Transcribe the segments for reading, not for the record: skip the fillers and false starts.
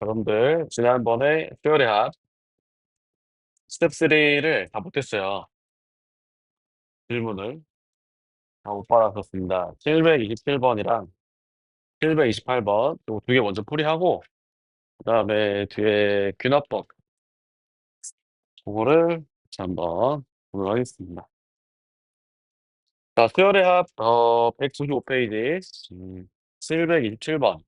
여러분들, 지난번에 수요일에 한 스텝 3를 다 못했어요. 질문을 다 못 받았었습니다. 727번이랑 728번, 요거 두 개 먼저 풀이하고, 그 다음에 뒤에 균합법, 그거를 같이 한번 보도록 하겠습니다. 자, 수열의 합, 195페이지, 727번.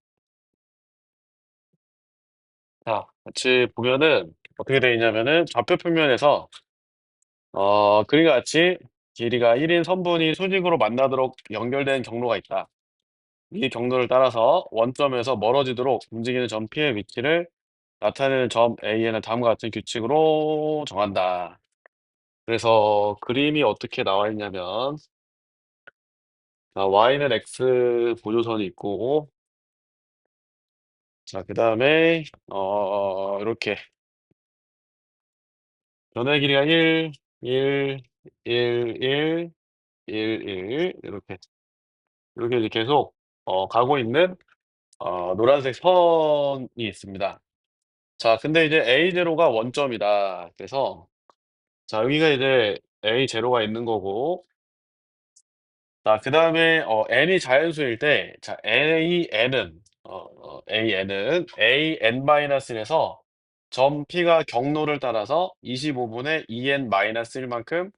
자, 같이 보면은 어떻게 되어 있냐면은 좌표 평면에서 그림과 같이 길이가 1인 선분이 수직으로 만나도록 연결된 경로가 있다. 이 경로를 따라서 원점에서 멀어지도록 움직이는 점 P의 위치를 나타내는 점 A에는 다음과 같은 규칙으로 정한다. 그래서 그림이 어떻게 나와 있냐면, 자, Y는 X 보조선이 있고, 자, 그 다음에, 이렇게 변의 길이가 1, 1, 1, 1, 1, 1, 이렇게 이제 계속 가고 있는 노란색 선이 있습니다. 자, 근데 이제 A0가 원점이다. 그래서 자, 여기가 이제 A0가 있는 거고, 자, 그다음에 n이 자연수일 때, 자, AN은 AN-1에서 점 P가 경로를 따라서 25분의 EN-1만큼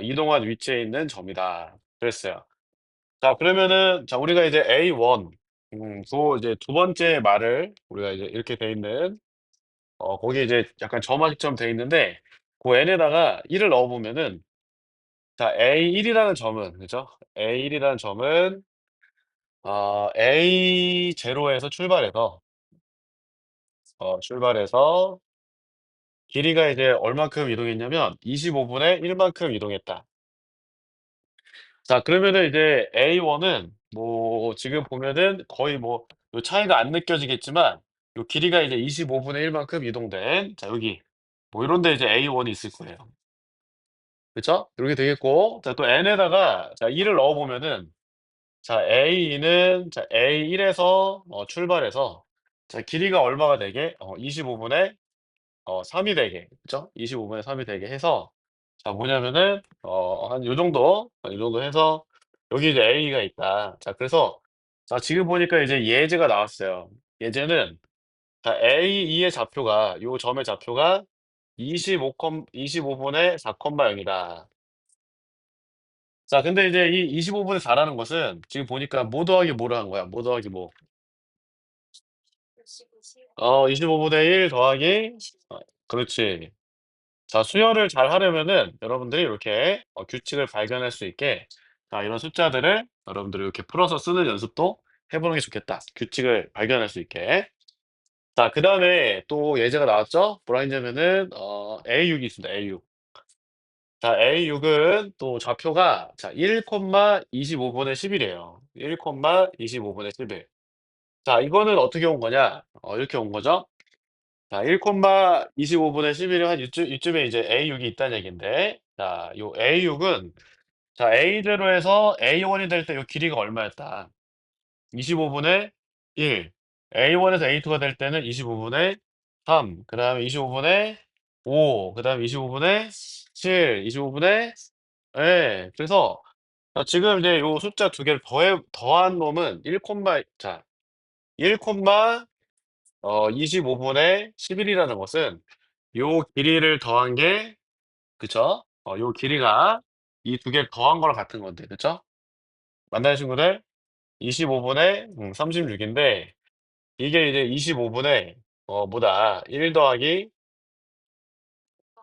이동한 위치에 있는 점이다. 그랬어요. 자, 그러면은 자, 우리가 이제 A1, 이제 두 번째 말을 우리가 이제 이렇게 돼 있는 거기에 이제 약간 점화식처럼 돼 있는데, 그 n에다가 1을 넣어 보면은, 자, A1이라는 점은, 그죠? A1이라는 점은 A0에서 출발해서 길이가 이제 얼만큼 이동했냐면 25분의 1만큼 이동했다. 자, 그러면은 이제 A1은 뭐 지금 보면은 거의 뭐 요 차이가 안 느껴지겠지만, 요 길이가 이제 25분의 1만큼 이동된, 자, 여기 뭐 이런 데 이제 A1이 있을 거예요. 그쵸? 이렇게 되겠고, 자, 또 n에다가 자, 1을 넣어 보면은, 자, A는 자, A1에서 출발해서, 자, 길이가 얼마가 되게? 25분의 3이 되게. 그쵸? 25분의 3이 되게 해서, 자, 뭐냐면은 한 요 정도 해서 여기 이제 A가 있다. 자, 그래서 자, 지금 보니까 이제 예제가 나왔어요. 예제는, 자, A2의 좌표가, 요 점의 좌표가 25분의 4,0이다. 자, 근데 이제 이 25분의 4라는 것은 지금 보니까 뭐 더하기 뭐를 한 거야? 뭐 더하기 뭐? 25분의 1 더하기, 어, 그렇지. 자, 수열을 잘 하려면은 여러분들이 이렇게 규칙을 발견할 수 있게, 자, 이런 숫자들을 여러분들이 이렇게 풀어서 쓰는 연습도 해보는 게 좋겠다. 규칙을 발견할 수 있게. 자, 그 다음에 또 예제가 나왔죠? 뭐라 했냐면은 A6이 있습니다. A6. 자, A6은 또 좌표가 자, 1,25분의 10이래요. 1,25분의 11. 자, 이거는 어떻게 온 거냐? 이렇게 온 거죠. 자, 1,25분의 11이 한 이쯤에 이제 A6이 있다는 얘긴데, 자, 요 A6은 자, A0에서 A1이 될 때 요 길이가 얼마였다? 25분의 1. A1에서 A2가 될 때는 25분의 3. 그 다음에 25분의 5. 그 다음에 25분의 7. 25분의, 예. 그래서 지금 이제 요 숫자 두 개를 더한 놈은 1, 25분의 11이라는 것은 요 길이를 더한 게, 그쵸? 요 길이가 이 두 개를 더한 거랑 같은 건데, 그쵸? 맞나요, 친구들? 25분의 36인데, 이게 이제 25분의 뭐다? 1 더하기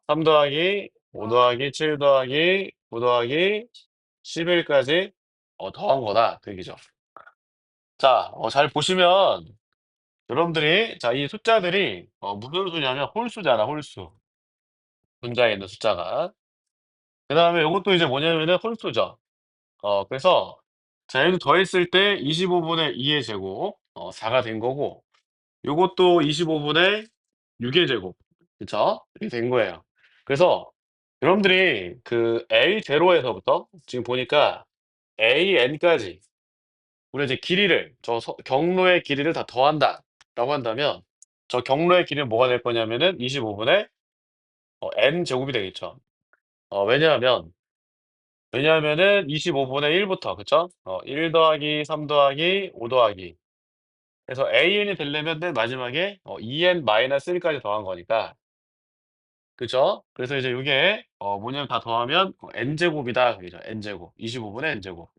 3 더하기 5 더하기 7 더하기 9 더하기 11까지 더한 거다 그 얘기죠. 자 잘 보시면 여러분들이 자 이 숫자들이 무슨 수냐면 홀수잖아 홀수. 문장에 있는 숫자가. 그다음에 요것도 이제 뭐냐면은 홀수죠. 그래서 자 얘도 더했을 때 25 분의 2의 제곱 4가 된 거고 요것도 25 분의 6의 제곱 그쵸? 이렇게 된 거예요. 그래서 여러분들이 그 A0 에서부터 지금 보니까 AN까지 우리가 이제 길이를 경로의 길이를 다 더한다라고 한다면 저 경로의 길이는 뭐가 될 거냐면은 25 분의 N 제곱이 되겠죠. 왜냐하면은 25 분의 1 부터 그쵸? 1 더하기 3 더하기 5 더하기 해서 AN이 되려면 맨 마지막에 2N 마이너스 1 까지 더한 거니까 그죠? 그래서 이제 요게 뭐냐면 다 더하면 N 제곱이다 그죠? N 제곱. 25 분의 N 제곱.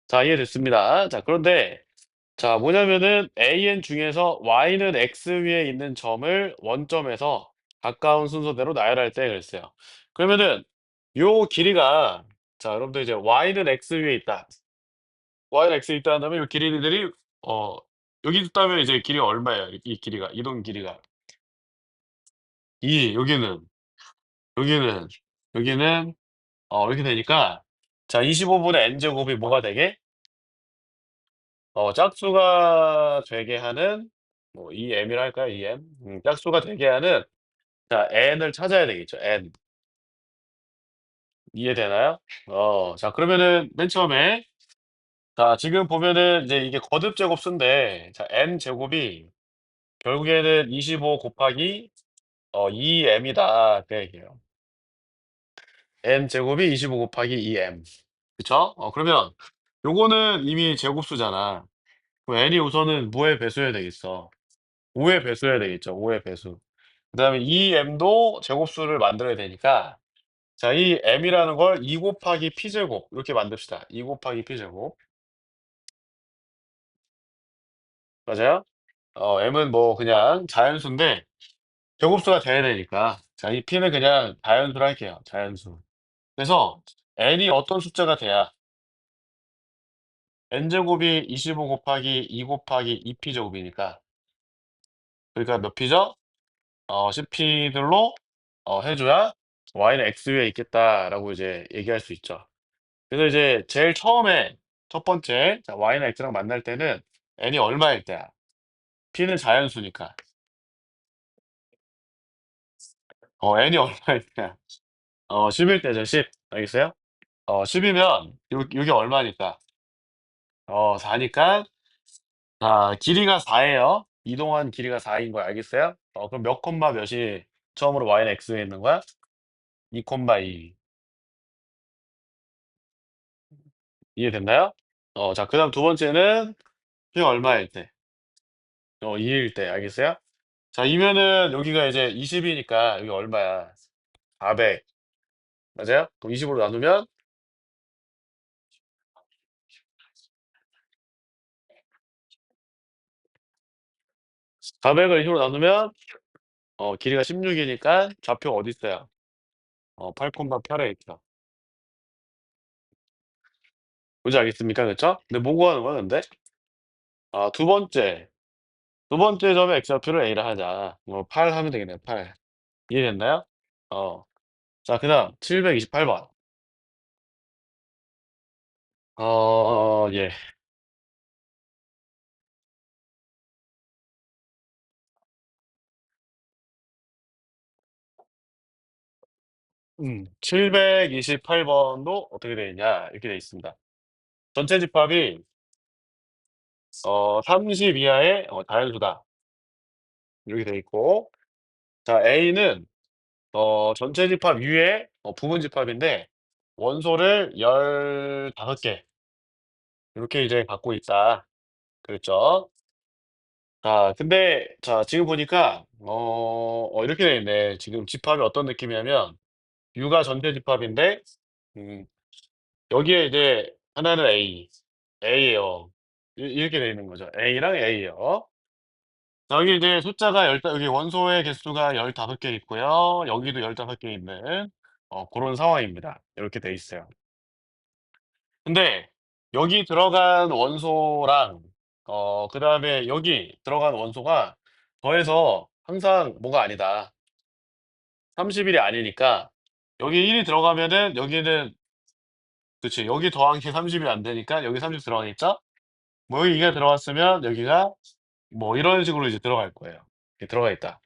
자 이해됐습니다. 자 그런데 자 뭐냐면은 AN 중에서 Y는 X 위에 있는 점을 원점에서 가까운 순서대로 나열할 때 그랬어요. 그러면은 요 길이가 자 여러분들 이제 Y는 X 위에 있다. Y는 X에 있다 한다면 요 길이들이 어 여기 있다면 이제 길이가 얼마예요? 이 길이가 이동 길이가. 2 여기는 여기는 이렇게 되니까 자 25 분의 N 제곱이 뭐가 되게 짝수가 되게 하는 뭐 EM이라 할까요? EM? 짝수가 되게 하는 자 N을 찾아야 되겠죠. N. 이해되나요? 자 그러면은 맨 처음에 자 지금 보면은 이제 이게 거듭 제곱수인데 자 N 제곱이 결국에는 25 곱하기 2M이다 그 얘기예요. N 제곱이 25 곱하기 2M. 그쵸? 그러면 요거는 이미 제곱수잖아. 그럼 N이 우선은 뭐의 배수여야 되겠어? 5의 배수여야 되겠죠. 5의 배수. 그다음에 이 m도 제곱수를 만들어야 되니까 자 이 m이라는 걸 2 곱하기 p 제곱 이렇게 만듭시다. 2 곱하기 p 제곱. 맞아요? m은 뭐 그냥 자연수인데 제곱수가 돼야 되니까 자 이 p는 그냥 자연수로 할게요. 자연수. 그래서 n이 어떤 숫자가 돼야 n 제곱이 25 곱하기 2 곱하기 2p 제곱이니까 그러니까 몇 p죠? 10p들로 해 줘야 y는 x 위에 있겠다라고 이제 얘기할 수 있죠. 그래서 이제 제일 처음에 첫 번째 자 y는 x랑 만날 때는 n이 얼마일 때야? p는 자연수니까. n이 얼마일 때야? 10일 때죠 10. 알겠어요? 10 이면 요게 얼마니까? 4 니까 자 길이가 4 예요. 이동한 길이가 4인 거 알겠어요? 그럼 몇 콤마 몇이 처음으로 y는 x에 있는 거야? 2 콤마 2. 이해됐나요? 자 그다음 두 번째는 p가 얼마일 때? 2일 때. 알겠어요? 자 이면은 여기가 이제 20 이니까 여기 얼마야? 400 맞아요? 그럼 20 으로 나누면 400을 20 으로 나누면 길이가 16 이니까 좌표가 어디 있어요? 8 8에 있죠. 뭔지 알겠습니까? 그쵸? 근데 뭐 구하는 거야 근데? 두 번째. 두 번째 점의 x 좌표를 A라 하자. 8 하면 되겠네요 8. 이해됐나요? 어. 자 그다음 728 번. 예. 728 번도 어떻게 되어 있냐 이렇게 되어 있습니다. 전체 집합이 30 이하의 다연수다. 이렇게 돼 있고 자 A는 전체 집합 위에 부분 집합인데 원소를 15개 이렇게 이제 갖고 있다. 그랬죠. 자 근데 자 지금 보니까 이렇게 돼 있네. 지금 집합이 어떤 느낌이냐면 U가 전체 집합인데 음 여기에 이제 하나는 A예요. 이렇게 돼 있는 거죠. A랑 A요. 자 여기 이제 숫자가 여기 원소의 개수가 15개 있고요. 여기도 15개 있는 고런 상황입니다. 이렇게 돼 있어요. 근데 여기 들어간 원소랑 그다음에 여기 들어간 원소가 더해서 항상 뭐가 아니다. 30 일이 아니니까 여기 1이 들어가면은 여기는 그치. 여기 더한 게 30이 안 되니까 여기 30 들어가겠죠? 뭐 여기 2가 들어갔으면 여기가 뭐 이런 식으로 이제 들어갈 거예요. 이렇게 들어가 있다.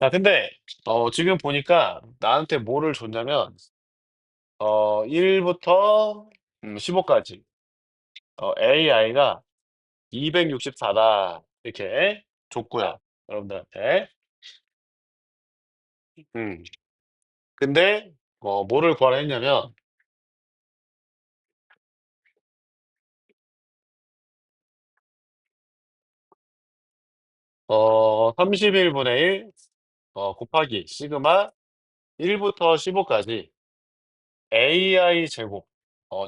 자 근데 지금 보니까 나한테 뭐를 줬냐면 1 부터 15 까지 AI가 264다 이렇게 줬고요, 여러분들한테. 음. 근데 뭐를 구하라 했냐면 31 분의 1 곱하기 시그마 1 부터 15 까지 AI 제곱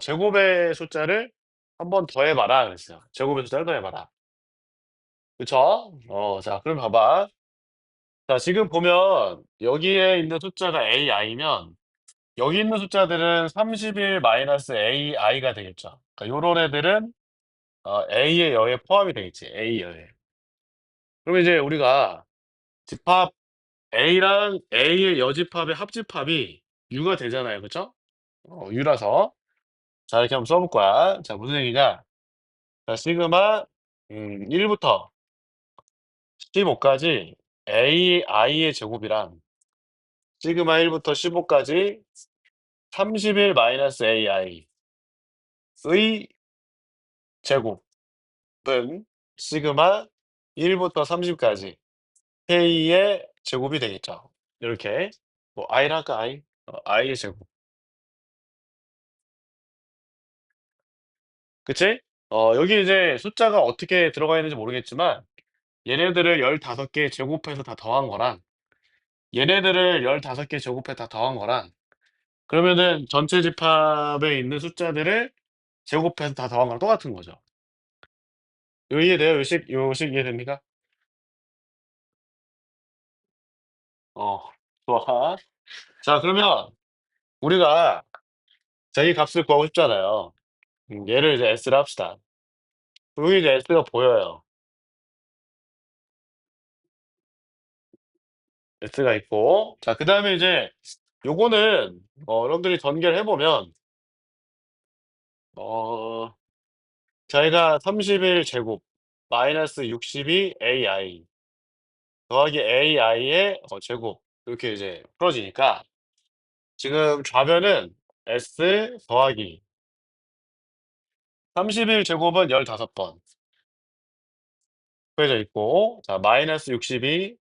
제곱의 숫자를 한번 더해 봐라 그랬어요. 제곱의 숫자를 더해 봐라. 그쵸? 자 그럼 봐봐. 자 지금 보면 여기에 있는 숫자가 AI면 여기 있는 숫자들은 31 마이너스 AI가 되겠죠. 그러니까 요런 애들은 A의 여에 포함이 되겠지, A 여에. 그러면 이제 우리가 집합 A랑 A의 여집합의 합집합이 U가 되잖아요. 그쵸? U라서 자 이렇게 한번 써 볼 거야. 자 무슨 얘기냐. 자 시그마 1 부터 15 까지 AI의 제곱이랑 시그마 1 부터 15 까지 31 마이너스 AI의 제곱은 시그마 1 부터 30 까지 K의 제곱이 되겠죠. 이렇게 뭐 I라 할까 I? I의 제곱. 그치? 여기 이제 숫자가 어떻게 들어가 있는지 모르겠지만 얘네들을 15개 제곱해서 다 더한 거랑 얘네들을 15개 제곱해서 다 더한 거랑 그러면은 전체 집합에 있는 숫자들을 제곱해서 다 더한 거랑 똑같은 거죠. 이해돼요? 요식 이해됩니까? 어 좋아. 자 그러면 우리가 자 이 값을 구하고 싶잖아요. 얘를 이제 S를 합시다. 여기 이제 S가 보여요. S가 있고 자 그다음에 이제 요거는 여러분들이 전개를 해 보면 어 저희가 31 제곱 마이너스 62 AI 더하기 AI의 제곱 이렇게 이제 풀어지니까 지금 좌변은 S 더하기 31 제곱은 15번 더해져 있고 자 마이너스 62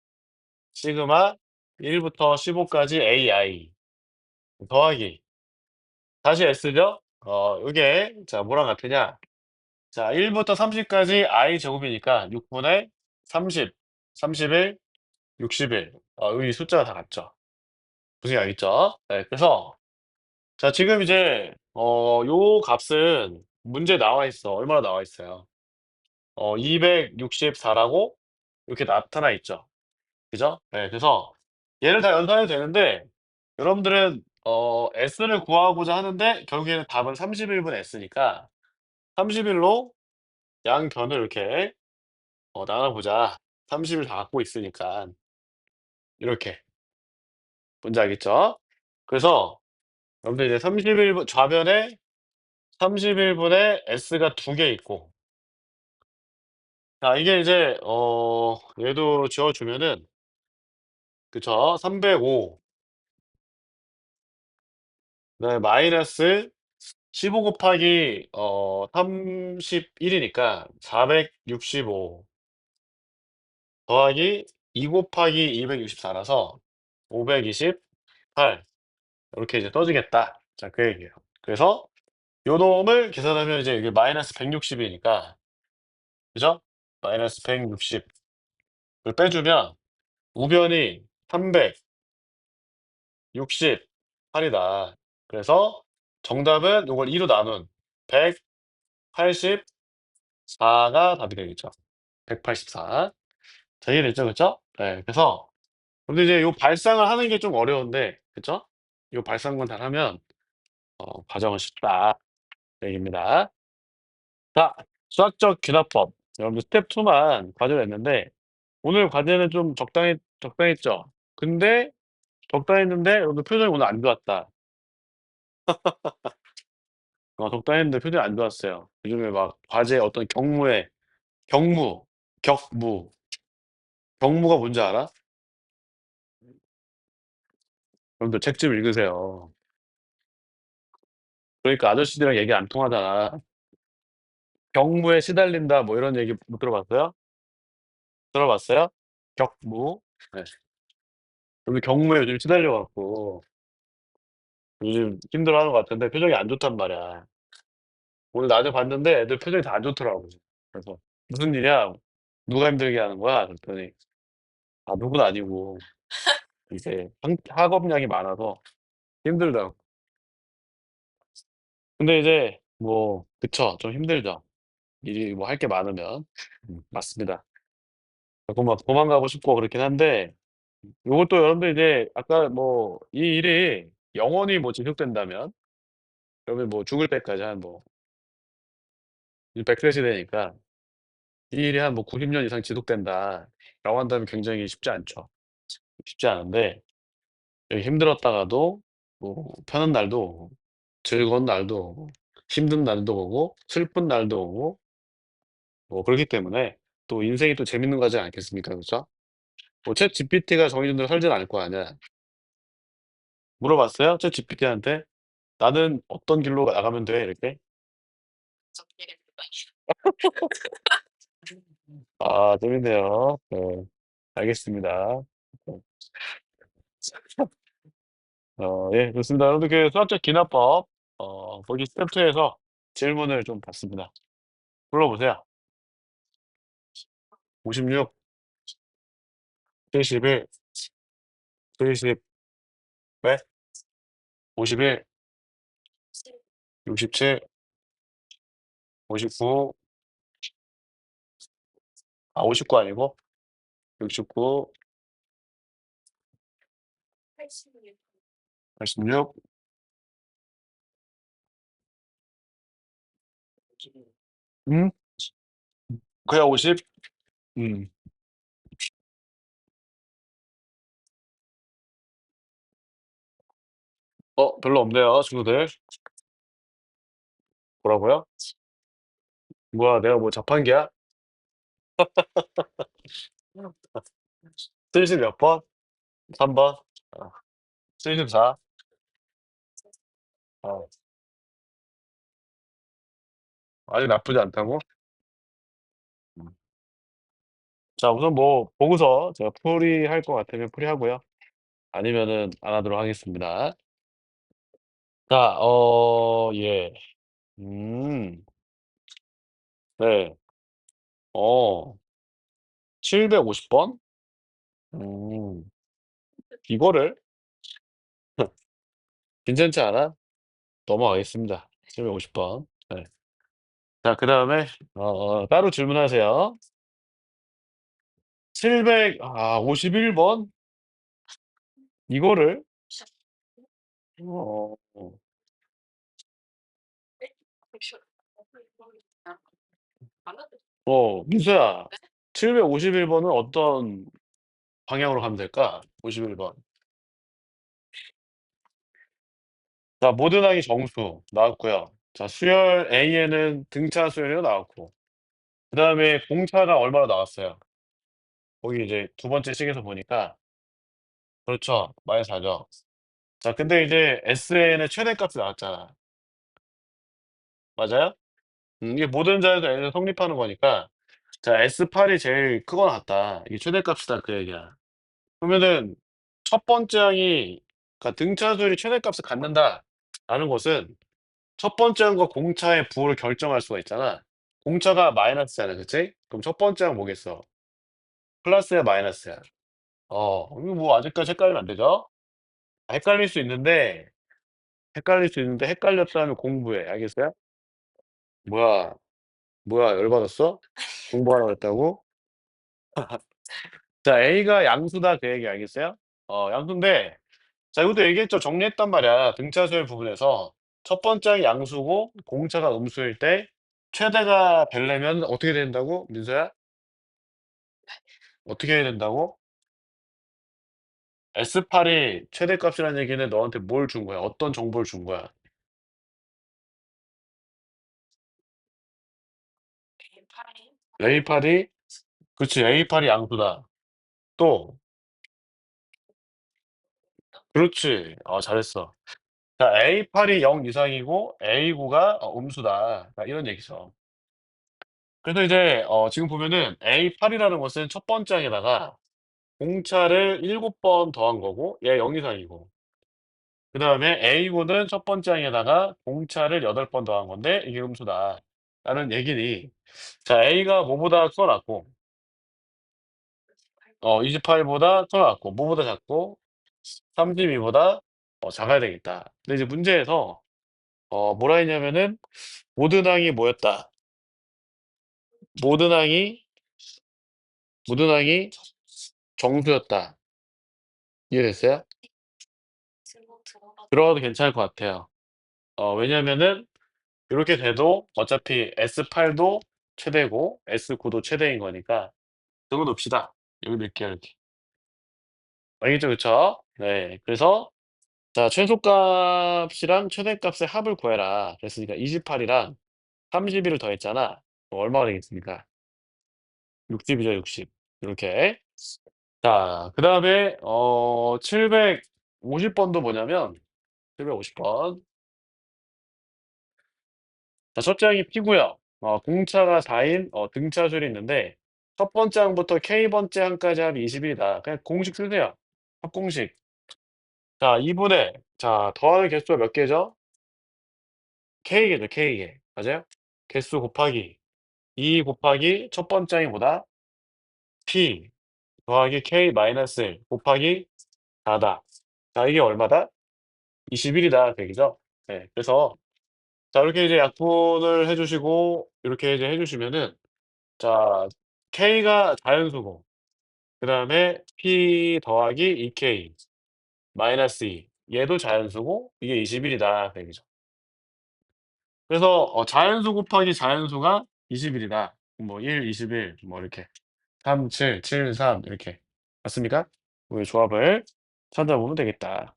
시그마 1 부터 15 까지 AI 더하기 다시 S죠? 요게 자 뭐랑 같으냐? 자 1 부터 30 까지 I 제곱이니까 6 분의 30, 31, 61 이 숫자가 다 같죠. 무슨 알겠죠? 네 그래서 자 지금 이제 요 값은 문제에 나와 있어. 얼마나 나와 있어요? 264 라고 이렇게 나타나 있죠. 그죠? 네 그래서 얘를 다 연산해도 되는데 여러분들은 S를 구하고자 하는데 결국에는 답은 31분 S니까 31로 양변을 이렇게 나눠 보자. 30을 다 갖고 있으니까 이렇게. 뭔지 알겠죠? 그래서 여러분들 이제 31분 좌변에 31 분에 S가 2개 있고 자 이게 이제 얘도 지워 주면은 그쵸? 305 그다음에 마이너스 15 곱하기 31 이니까 465 더하기 2 곱하기 264 라서 528 이렇게 이제 떠지겠다. 자 그 얘기예요. 그래서 요 놈을 계산하면 이제 이게 마이너스 160 이니까 그죠? 마이너스 160을 빼주면 우변이 368 이다. 그래서 정답은 요걸 2로 나눈 184가 답이 되겠죠. 184. 자 이해됐죠? 그쵸? 네. 그래서 근데 이제 요 발상을 하는 게 좀 어려운데 그쵸? 요 발상만 잘하면 과정은 쉽다. 얘기입니다. 자, 수학적 균합법. 여러분들 스텝 2만 과제를 냈는데 오늘 과제는 좀 적당했죠? 근데 적당했는데 여러분들 표정이 오늘 안 좋았다. 적당했는데 표정이 안 좋았어요. 요즘에 막 과제 어떤 경무, 격무. 경무가 뭔지 알아? 여러분들 책 좀 읽으세요. 그러니까 아저씨들이랑 얘기 안 통하잖아. 경무에 시달린다 뭐 이런 얘기 못 들어봤어요? 들어봤어요? 격무. 네. 여러분 경무에 요즘 시달려 갖고 요즘 힘들어하는 것 같은데 표정이 안 좋단 말이야. 오늘 낮에 봤는데 애들 표정이 다 안 좋더라고. 그래서 "무슨 일이야? 누가 힘들게 하는 거야?" 그랬더니 "아 누군 아니고 이제 한 학업량이 많아서 힘들다."고. 근데 이제 뭐 그쵸. 좀 힘들죠. 일이 뭐 할 게 많으면. 맞습니다. 자꾸 막 도망가고 싶고 그렇긴 한데 요것도 여러분들 이제 아까 뭐 이 일이 영원히 뭐 지속된다면 여러분 뭐 죽을 때까지 한 뭐 100세 시대니까 이 일이 한 뭐 90년 이상 지속된다라고 한다면 굉장히 쉽지 않죠. 쉽지 않은데 여기 힘들었다가도 뭐 편한 날도 오고 즐거운 날도 오고 힘든 날도 오고 슬픈 날도 오고 뭐 그렇기 때문에 또 인생이 또 재밌는 거지 않겠습니까? 그죠? 뭐 챗GPT가 정해준 대로 살진 않을 거 아니야. 물어봤어요? 챗GPT한테? "나는 어떤 길로 나가면 돼?" 이렇게? 아 재밌네요. 네. 알겠습니다. 네. 예 좋습니다. 여러분들 그 수학적 기납법 보기 스텝 2 에서 질문을 좀 받습니다. 불러보세요. 56, 71, 70 왜? 51, 67, 59 아 59 아니고 69, 86 음? 그야 50? 음. 별로 없네요 친구들. 뭐라고요? 뭐야 내가 뭐 자판기야? 70 몇 번? 3 번? 어 74. 어 아직 나쁘지 않다고? 음. 자 우선 뭐 보고서 제가 풀이할 것 같으면 풀이하고요. 아니면은 안 하도록 하겠습니다. 자 예. 음. 네. 어 750 번? 음. 이거를 괜찮지 않아? 넘어가겠습니다. 750 번. 네. 자 그다음에 따로 질문하세요. 751 번? 이거를 어 민수야 751 번은 어떤 방향으로 가면 될까? 51 번. 자 모든 항이 정수 나왔고요. 자 수열 A에는 등차 수열이가 나왔고 그다음에 공차가 얼마로 나왔어요? 거기 이제 두 번째 식에서 보니까 그렇죠. -4죠. 자 근데 이제 SN의 최대값이 나왔잖아. 맞아요? 이게 모든 자에서 N은 성립하는 거니까 자 S8이 제일 크거나 같다. 이게 최대값이다 그 얘기야. 그러면은 첫 번째 항이 그러니까 등차수열이 최대값을 갖는다라는 것은 첫 번째 항과 공차의 부호를 결정할 수가 있잖아. 공차가 마이너스잖아. 그치? 그럼 첫 번째 항 뭐겠어? 플러스야 마이너스야? 이거 뭐 아직까지 헷갈리면 안 되죠? 헷갈릴 수 있는데 헷갈렸다면 공부해. 알겠어요? 뭐야, 뭐야 열받았어? 공부하라고 그랬다고? 자 A가 양수다 그 얘기 알겠어요? 양수인데 자 이것도 얘기했죠. 정리했단 말이야 등차수열 부분에서. 첫 번째 양수고 공차가 음수일 때 최대가 되려면 어떻게 된다고? 민서야? 어떻게 해야 된다고? S8이 최대값이라는 얘기는 너한테 뭘 준 거야? 어떤 정보를 준 거야? A8이 그치. A8이 양수다. 또 그렇지. 잘했어. 자, A8이 0 이상이고 A9가 음수다. 이런 얘기죠. 그래서 이제 지금 보면은 A8이라는 것은 첫 번째 항에다가 공차를 7번 더한 거고 얘 0 이상이고 그다음에 A9는 첫 번째 항에다가 공차를 8번 더한 건데 이게 음수다. 라는 얘기니 자 A가 뭐보다 커 낮고 28보다 커 낮고 뭐보다 작고 32보다 작아야 되겠다. 근데 이제 문제에서 뭐라 했냐면은 모든 항이 뭐였다? 모든 항이 모든 항이 정수였다. 이해됐어요? 들어가도 괜찮을 것 같아요. 왜냐면은 요렇게 돼도 어차피 S8도 최대고 S9도 최대인 거니까 적어 놓읍시다. 여기 넣을게요, 이렇게. 알겠죠? 그쵸? 네. 그래서 자 최소값이랑 최대값의 합을 구해라. 그랬으니까 28이랑 32를 더했잖아. 얼마가 되겠습니까? 60 이죠, 60. 요렇게. 자 그다음에 750 번도 뭐냐면 750 번. 자 첫째 항이 P고요. 공차가 4인 등차술이 있는데 첫 번째 항부터 K번째 항까지 합이 20 일이다. 그냥 공식 쓰세요. 합공식. 자 2분의 더하는 개수가 몇 개죠? K개죠, K개. 맞아요? 개수 곱하기 2 곱하기 첫 번째 항이 뭐다? P 더하기 K 마이너스 1 곱하기 4다. 자 이게 얼마다? 21 이다. 그 얘기죠. 네. 그래서 자 이렇게 이제 약분을 해 주시고 이렇게 이제 해 주시면은 자 K가 자연수고 그다음에 P 더하기 2K 마이너스 2 얘도 자연수고 이게 21 이다. 그 얘기죠. 그래서 자연수 곱하기 자연수가 21 이다. 뭐 1, 21 뭐 이렇게 3, 7, 7, 3 이렇게. 맞습니까? 이 조합을 찾아보면 되겠다.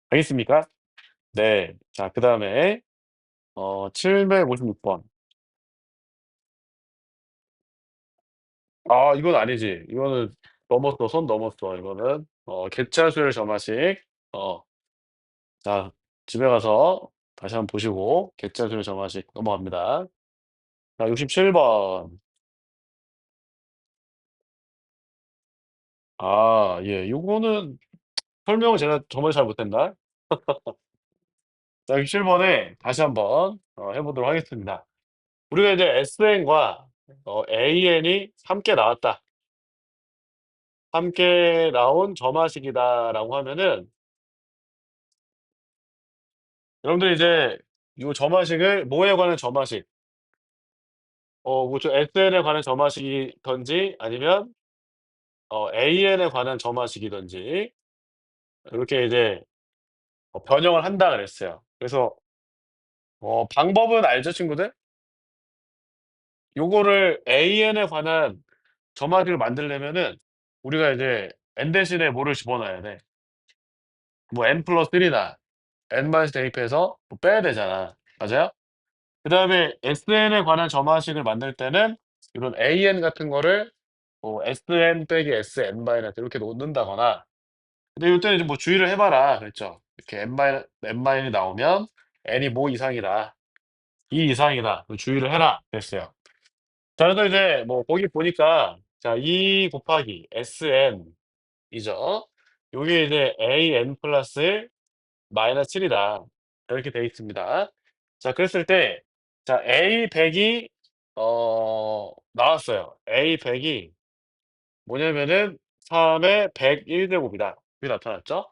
알겠습니까? 네. 자 그다음에 756 번. 이건 아니지. 이거는 넘었어. 선 넘었어 이거는. 개차수열 점화식. 어 자 집에 가서 다시 한번 보시고 개차수열 점화식 넘어갑니다. 자 67 번. 예. 요거는 설명을 제가 정말 잘 못했나? 자 67 번에 다시 한번 해 보도록 하겠습니다. 우리가 이제 SN과 AN이 함께 나왔다. 함께 나온 점화식이다라고 하면은 여러분들이 이제 요 점화식을 뭐에 관한 점화식 뭐 SN에 관한 점화식이든지 아니면 AN에 관한 점화식이든지 이렇게 이제 변형을 한다 그랬어요. 그래서 방법은 알죠, 친구들? 요거를 AN에 관한 점화식을 만들려면은 우리가 이제 n 대신에 뭐를 집어넣어야 돼? 뭐 n+3나 n-1 대입해서 뭐 빼야 되잖아. 맞아요? 그다음에 SN에 관한 점화식을 만들 때는 이런 AN 같은 거를 뭐 SN 빼기 SN 마이너스 이렇게 놓는다거나 근데 요때는 이제 뭐 주의를 해 봐라 그랬죠. 이렇게 n-이 나오면 n이 뭐 이상이다. 2 이상이다. 주의를 해라 그랬어요. 자 그래서 이제 뭐 거기 보니까 자 2 곱하기 SN 이죠. 요게 이제 AN 플러스 1 마이너스 7 이다. 이렇게 돼 있습니다. 자 그랬을 때 자 A100이 나왔어요. A100이 뭐냐면은 3의 101 제곱이다. 그게 나타났죠?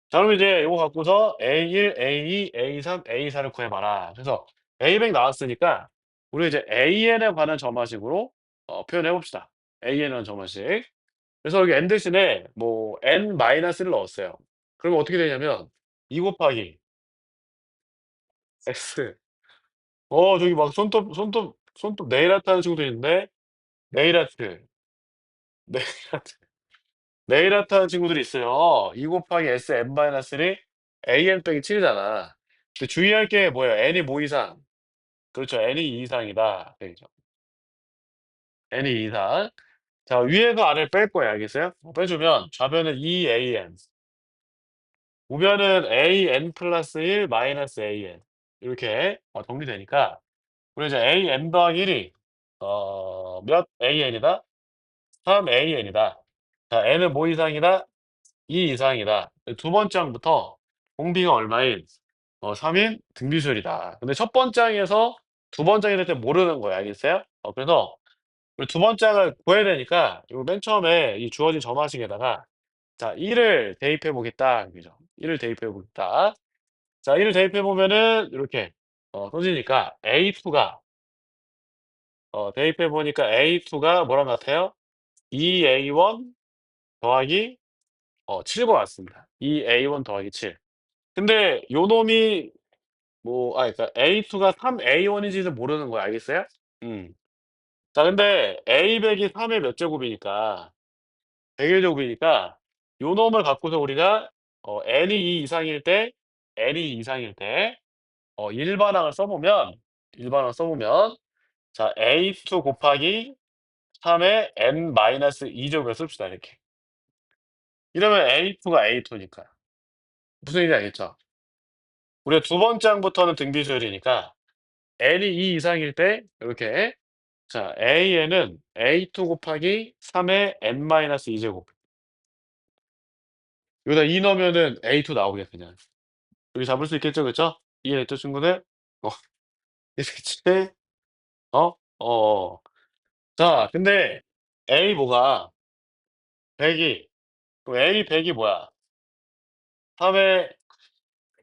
자 그럼 이제 요거 갖고서 A1, A2, A3, A4를 구해 봐라. 그래서 A100 나왔으니까 우리 이제 AN에 관한 점화식으로 표현해 봅시다. AN에 관한 점화식. 그래서 여기 n 대신에 뭐 n 마이너스를 넣었어요. 그러면 어떻게 되냐면 2 곱하기 S. 저기 막 손톱 네일 아트 하는 친구도 있는데 네일 아트, 네일 아트, 네일 아트 하는 친구들이 있어요. 2 곱하기 S n 마이너스 1이 AN 빼기 7이잖아. 근데 주의할 게 뭐예요? n이 뭐 이상? 그렇죠. n이 2 이상이다. 그죠. n이 2 이상. 자, 위에서 아래를 뺄 거예요. 알겠어요? 빼주면 좌변은 2an, 우변은 an 플러스 1 마이너스 an 이렇게 정리되니까 우리 이제 an 더하기 1이 몇 an이다? 3an이다. 자, n은 뭐 이상이다? 2 이상이다. 두 번째 항부터 공비가 얼마인 3인 등비수열이다. 근데 첫 번째 항에서 두 번째 항이 될 때 모르는 거예요. 알겠어요? 그래서 우리 두 번째 항을 구해야 되니까 요 맨 처음에 이 주어진 점화식에다가 자 1을 대입해 보겠다. 그죠? 1을 대입해 보겠다. 자 1을 대입해 보면은 이렇게 써지니까 A2가 대입해 보니까 A2가 뭐랑 같아요? 2A1 더하기 7과 같습니다. 2A1 더하기 7. 근데 요 놈이 그러니까 A2가 3A1인지는 모르는 거야. 알겠어요? 음. 자, 근데 A 백이 3의 몇 제곱이니까 100일 제곱이니까 요 놈을 갖고서 우리가 n이 2 이상일 때 n이 2 이상일 때 일반항을 써보면 자 A2 곱하기 3의 n 마이너스 2 제곱을 씁시다 이렇게. 이러면 A2가 A2니까. 무슨 얘기인지 알겠죠? 우리가 두 번째 항부터는 등비수열이니까 n이 2 이상일 때 이렇게 자 AN은 A2 곱하기 3의 n 마이너스 2 제곱. 여기다 2 넣으면은 A2 나오게 그냥. 여기 잡을 수 있겠죠, 그쵸? 이해됐죠, 친구들? 어 이해됐지? 어? 어어. 자, 근데 A 뭐가 100이 그럼 A 100이 뭐야? 3의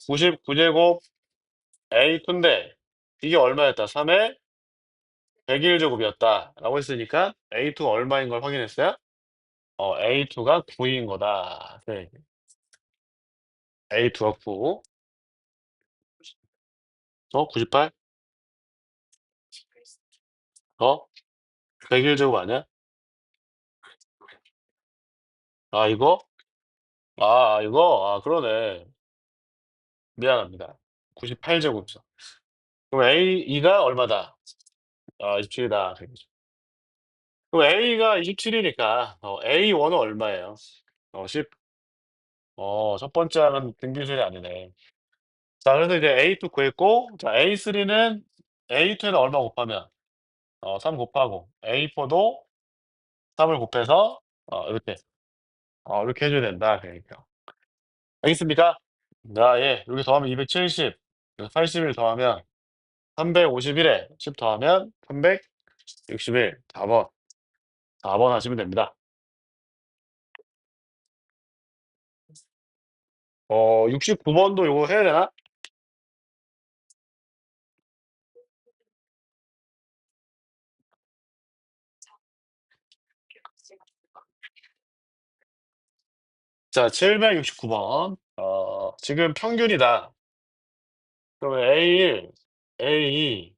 99 제곱 A2인데 이게 얼마였다? 3의 101 제곱이었다라고 했으니까 A2가 얼마인 걸 확인했어요? A2가 9인 거다. 네. A2가 9. 98? 어? 101 제곱 아니야? 아, 이거? 이거? 그러네. 미안합니다. 98 제곱이죠. 그럼 A2가 얼마다? 27이다. 그럼 A가 27이니까 A1은 얼마예요? 10. 첫 번째 항은 등비수열이 아니네. 자, 그래서 이제 A2 구했고, 자, A3는 A2에는 얼마 곱하면 3 곱하고 A4도 3을 곱해서 이렇게 이렇게 해줘야 된다. 그러니까. 알겠습니까? 예. 여기 더하면 270, 여기 81 더하면 351에 10 더하면 361. 4번. 4번 하시면 됩니다. 69번도 요거 해야 되나? 자, 769번. 지금 평균이다. 그러면 A1, A2,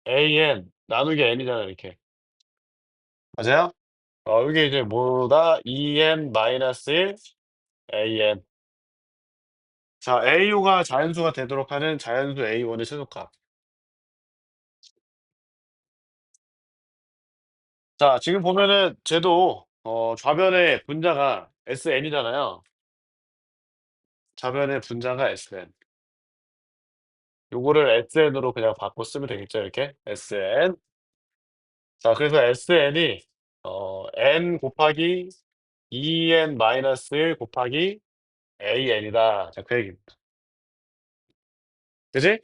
AN 나누기 N이잖아, 이렇게. 맞아요? 이게 이제 뭐다? 2N 마이너스 1 AN. 자, AU가 자연수가 되도록 하는 자연수 A1의 최소값. 자, 지금 보면은 쟤도 좌변의 분자가 SN이잖아요. 좌변의 분자가 SN. 요거를 SN으로 그냥 바꿔 쓰면 되겠죠, 이렇게? SN. 자, 그래서 SN이 N 곱하기 2N 마이너스 1 곱하기 AN이다. 자, 그 얘기입니다. 그지?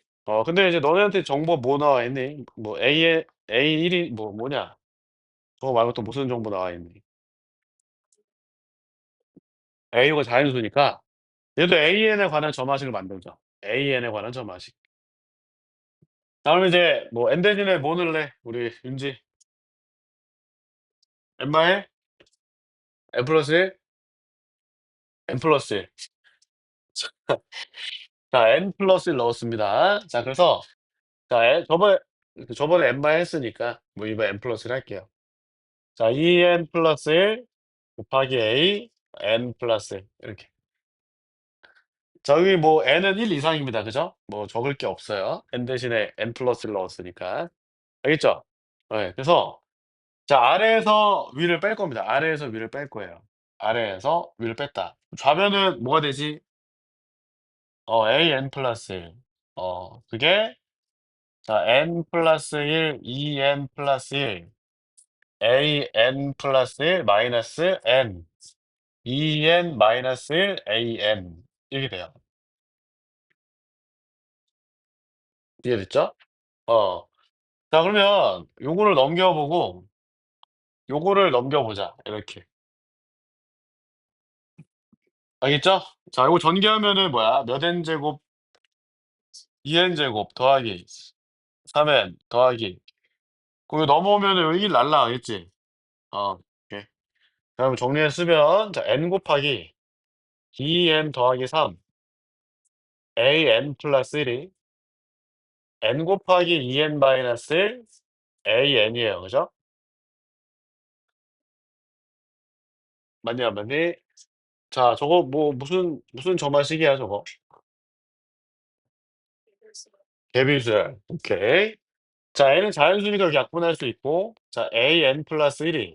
근데 이제 너네한테 정보 뭐 나와 있니? 뭐 A1이 뭐냐? 그거 말고 또 무슨 정보 나와 있니? AU가 자연수니까 얘도 AN에 관한 점화식을 만들자. AN에 관한 점화식. 다음에 이제 뭐 N 대신에 뭐 넣을래? 우리 윤지. N마에 N 플러스 1? N 플러스 1. 자 n 플러스 1 넣었습니다. 자 그래서 자 저번에 n만 했으니까 뭐 이번에 n 플러스 1 할게요. 자 2n 플러스 1 곱하기 a n 플러스 1 이렇게. 자 여기 뭐 n은 1 이상입니다. 그죠? 뭐 적을 게 없어요. n 대신에 n 플러스 1 넣었으니까. 알겠죠? 예. 그래서 자 아래에서 위를 뺄 겁니다. 아래에서 위를 뺄 거예요. 아래에서 위를 뺐다. 좌변은 뭐가 되지? an 플러스 1. 그게 자 n 플러스 1 2n 플러스 1 an 플러스 1 마이너스 n 2n 마이너스 1 an 이렇게 돼요. 이해됐죠? 어. 자 그러면 요거를 넘겨 보고 요거를 넘겨 보자. 이렇게. 알겠죠? 자 요거 전개하면은 뭐야? 몇 n 제곱 2n 제곱 더하기 3n 더하기 그거 넘어오면은 요 1 날라가겠지? 오케이. 그럼 정리해 쓰면 자 n 곱하기 2n 더하기 3 an 플러스 1이 n 곱하기 2n 마이너스 1 an이에요. 그죠? 맞니 안 맞니? 자 저거 뭐 무슨 점화식이야 저거? 개비수열. 오케이. 자 n은 자연수니까 이렇게 약분할 수 있고 자 an 플러스 1이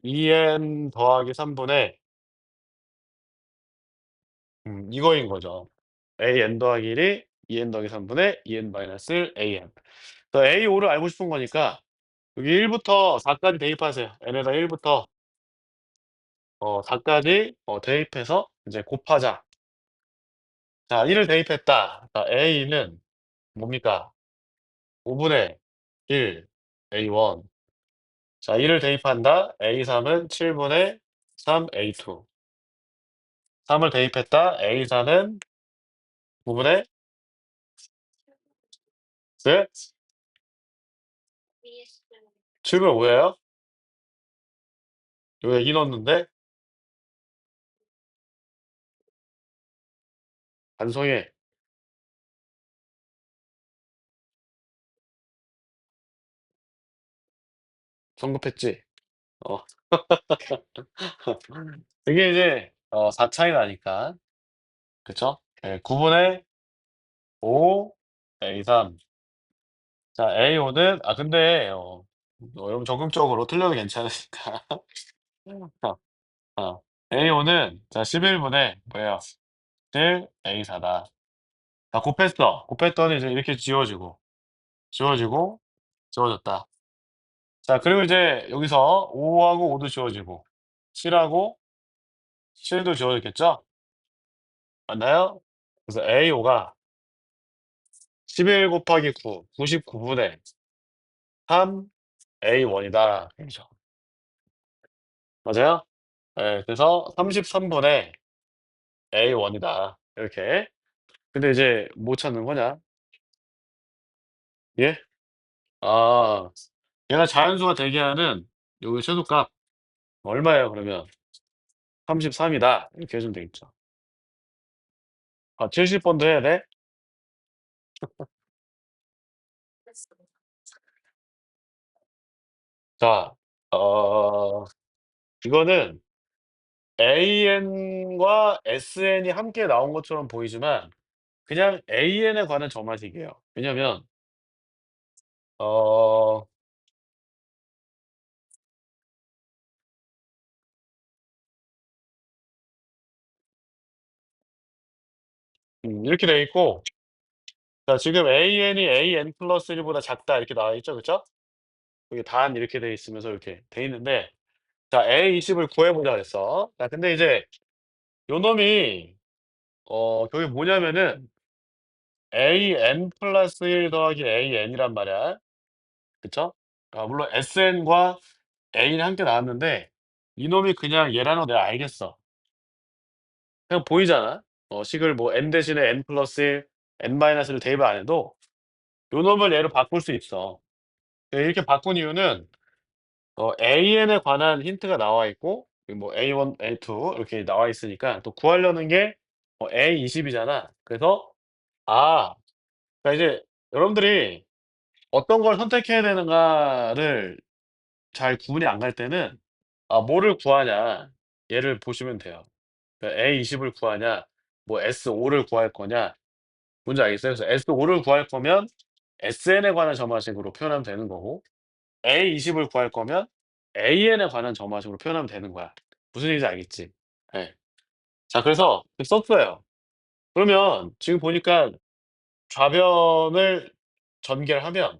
2n 더하기 3 분의 이거인 거죠. an 더하기 1이 2n 더하기 3 분의 2n 마이너스 1 an. 자 a5를 알고 싶은 거니까 여기 1 부터 4 까지 대입하세요. n에다 1 부터 4 까지 대입해서 이제 곱하자. 자 1을 대입했다. 자 a는 뭡니까? 5 분의 1 a1. 자 1을 대입한다. a3은 7 분의 3 a2. 3을 대입했다. a4는 9 분의 네? 7 분의 5 예요? 여기다 2 넣었는데 반성해. 성급했지? 어. 이게 이제 4 차이 나니까. 그쵸? 예 9 분의 5 A3. 자 A5는 근데 여러분 적극적으로 틀려도 괜찮으니까. 어 A5는 자 11 분의 뭐예요? 7 A4다. 자 곱했어. 곱했더니 이제 이렇게 지워지고, 지워지고, 지워졌다. 자 그리고 이제 여기서 5 하고 5도 지워지고 7 하고 7도 지워졌겠죠? 맞나요? 그래서 A5가 11 곱하기 9 99 분의 3 A1이다. 그죠? 맞아요? 예. 그래서 33 분의 A1이다. 이렇게. 근데 이제 뭐 찾는 거냐? 예? 아. 얘가 자연수가 되게 하는 요게 최소값 얼마예요 그러면? 33 이다. 이렇게 해 주면 되겠죠. 70 번도 해야 돼? 자 이거는 AN과 SN이 함께 나온 것처럼 보이지만 그냥 AN에 관한 점화식이에요. 왜냐면 어 이렇게 돼 있고 자 지금 AN이 AN 플러스 1 보다 작다 이렇게 나와 있죠. 그쵸? 여기 단 이렇게 돼 있으면서 이렇게 돼 있는데 자 A20을 구해 보자 그랬어. 자 근데 이제 요놈이 그게 뭐냐면은 AN 플러스 1 더하기 AN이란 말이야. 그쵸? 물론 SN과 A는 함께 나왔는데 이놈이 그냥 얘라는 거 내가 알겠어. 그냥 보이잖아. 식을 뭐 n 대신에 n 플러스 1, n 마이너스 를 대입을 안 해도 요놈을 얘로 바꿀 수 있어. 이렇게 바꾼 이유는 AN에 관한 힌트가 나와 있고 뭐 A1, A2 이렇게 나와 있으니까 또 구하려는 게 A20 이잖아. 그래서 아 그러니까 이제 여러분들이 어떤 걸 선택해야 되는가를 잘 구분이 안 갈 때는 뭐를 구하냐 얘를 보시면 돼요. 그러니까 A20 을 구하냐 뭐 S5 를 구할 거냐 뭔지 알겠어요? 그래서 S5 를 구할 거면 SN에 관한 점화식으로 표현하면 되는 거고 A20 을 구할 거면 AN에 관한 점화식으로 표현하면 되는 거야. 무슨 얘기인지 알겠지? 예. 자 그래서 썼어요. 그러면 지금 보니까 좌변을 전개를 하면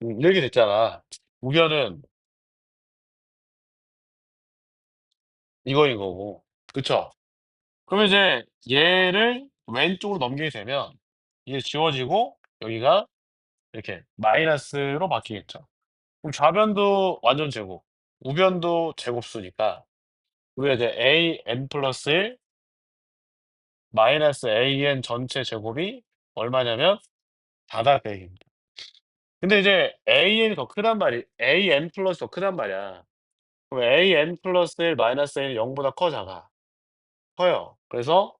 이렇게 됐잖아. 우변은 이거인 거고. 그쵸? 그러면 이제 얘를 왼쪽으로 넘기게 되면 이게 지워지고 여기가 이렇게 마이너스로 바뀌겠죠. 그럼 좌변도 완전 제곱, 우변도 제곱수니까 우리가 이제 an 플러스 1 마이너스 an 전체 제곱이 얼마냐면 바닥백입니다. 근데 이제 an이 더 크단 말이 an 플러스 더 크단 말이야. 그럼 an 플러스 1 마이너스 a는 0 보다 커 작아? 커요. 그래서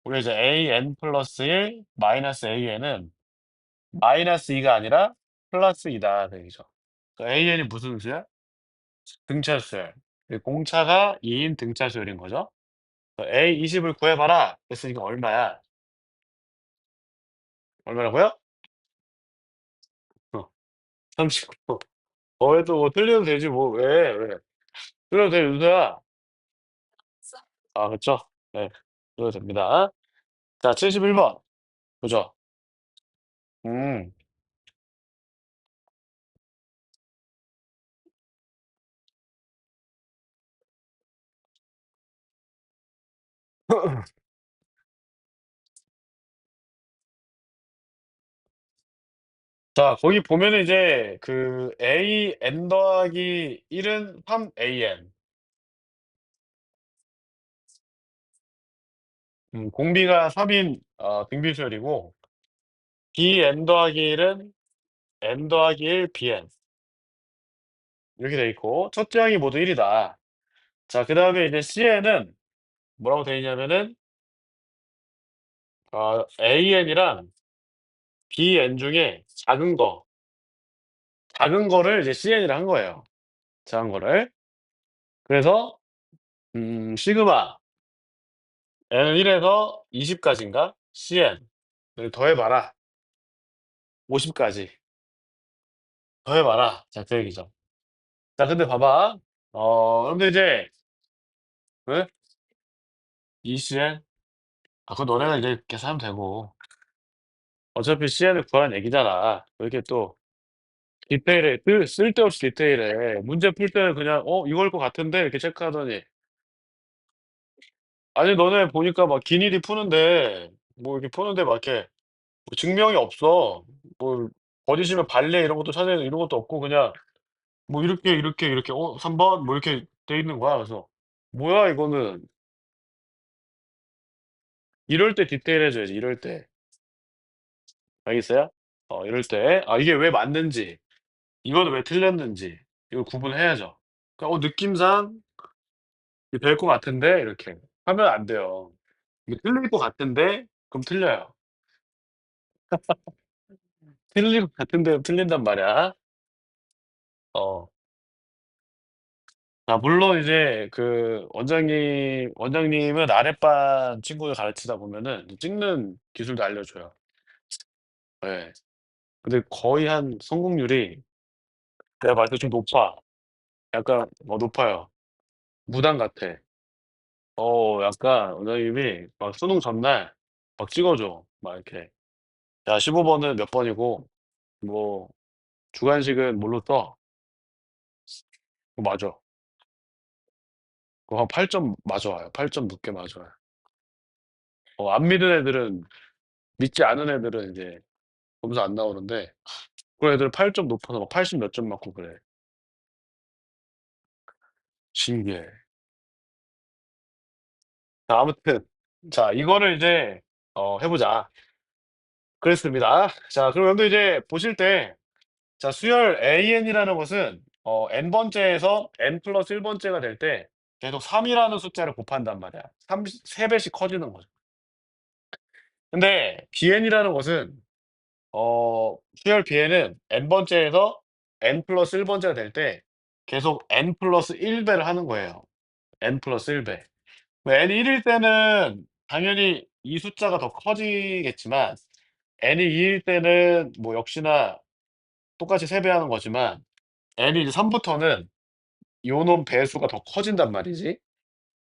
우리가 이제 an 플러스 1 마이너스 an은 마이너스 2가 아니라 플러스 2다 그 얘기죠. 그러니까 an이 무슨 수야? 등차수열. 공차가 2인 등차수열인 거죠. A20을 구해 봐라 했으니까 얼마야? 얼마라고요? 어 39. 해도 뭐 틀려도 되지 뭐 왜, 왜. 틀려도 돼 윤서야. 그쵸. 네. 틀려도 됩니다. 자 71 번. 그죠? 음. 자 거기 보면은 이제 그 an 더하기 1은 3an. 공비가 3인 등비수열이고 bn 더하기 1은 n 더하기 1 bn 이렇게 돼 있고 첫째 항이 모두 1이다. 자 그다음에 이제 C에는 뭐라고 돼 있냐면은 AN이랑 BN 중에 작은 거를 이제 CN이라 한 거예요. 작은 거를. 그래서 시그마 N은 1 에서 20 까지인가 CN을 더해 봐라. 50 까지 더해 봐라. 자 그 얘기죠. 자 근데 봐봐. 근데 이제 왜? ECN? 그건 너네가 이제 계산하면 되고. 어차피 CN을 구하라는 얘기잖아. 왜 이렇게 또 디테일해. 쓸데없이 디테일해. 문제 풀 때는 그냥 '어 이거일 것 같은데.' 이렇게 체크하더니 아니 너네 보니까 막 기니디 푸는데 뭐 이렇게 푸는데 막 이렇게 뭐 증명이 없어. 뭐 어디 있으면 발레 이런 것도 찾아야 이런 것도 없고 그냥 뭐 이렇게, 이렇게, 이렇게 3 번 뭐 이렇게 돼 있는 거야. 그래서 '뭐야 이거는.' 이럴 때 디테일해 줘야지 이럴 때. 알겠어요? 이럴 때 이게 왜 맞는지 이거는 왜 틀렸는지 이걸 구분해야죠. 그러니까 느낌상 이게 될 것 같은데 이렇게 하면 안 돼요. 이게 틀릴 것 같은데 그럼 틀려요. 틀릴 것 같은데 틀린단 말이야. 어. 물론 이제 그 원장님은 아랫반 친구들 가르치다 보면은 찍는 기술도 알려줘요. 예. 근데 거의 한 성공률이 내가 봤을 때 좀 높아. 약간 높아요. 무당 같아. 약간 원장님이 막 수능 전날 막 찍어 줘. 막 이렇게. "야 15 번은 몇 번이고 뭐 주관식은 뭘로 써?" 맞아. 그거 한 8점 맞아 와요. 8점 높게 맞아 와요. 안 믿은 애들은 믿지 않은 애들은 이제 점수 안 나오는데 그런 애들은 8점 높아서 막 80 몇 점 맞고 그래. 신기해. 자 아무튼 자 이거를 이제 해 보자. 그랬습니다. 자 그럼 여러분들 이제 보실 때 자 수열 AN이라는 것은 n 번째에서 n 플러스 1 번째가 될 때 계속 3 이라는 숫자를 곱한단 말이야. 3 배씩 커지는 거죠. 근데 BN이라는 것은 수열 Bn은 n 번째에서 n 플러스 1 번째가 될 때 계속 n 플러스 1 배를 하는 거예요. n 플러스 1 배. n이 1 일 때는 당연히 이 숫자가 더 커지겠지만 n이 2 일 때는 뭐 역시나 똑같이 3 배 하는 거지만 n이 이제 3 부터는 요놈 배수가 더 커진단 말이지.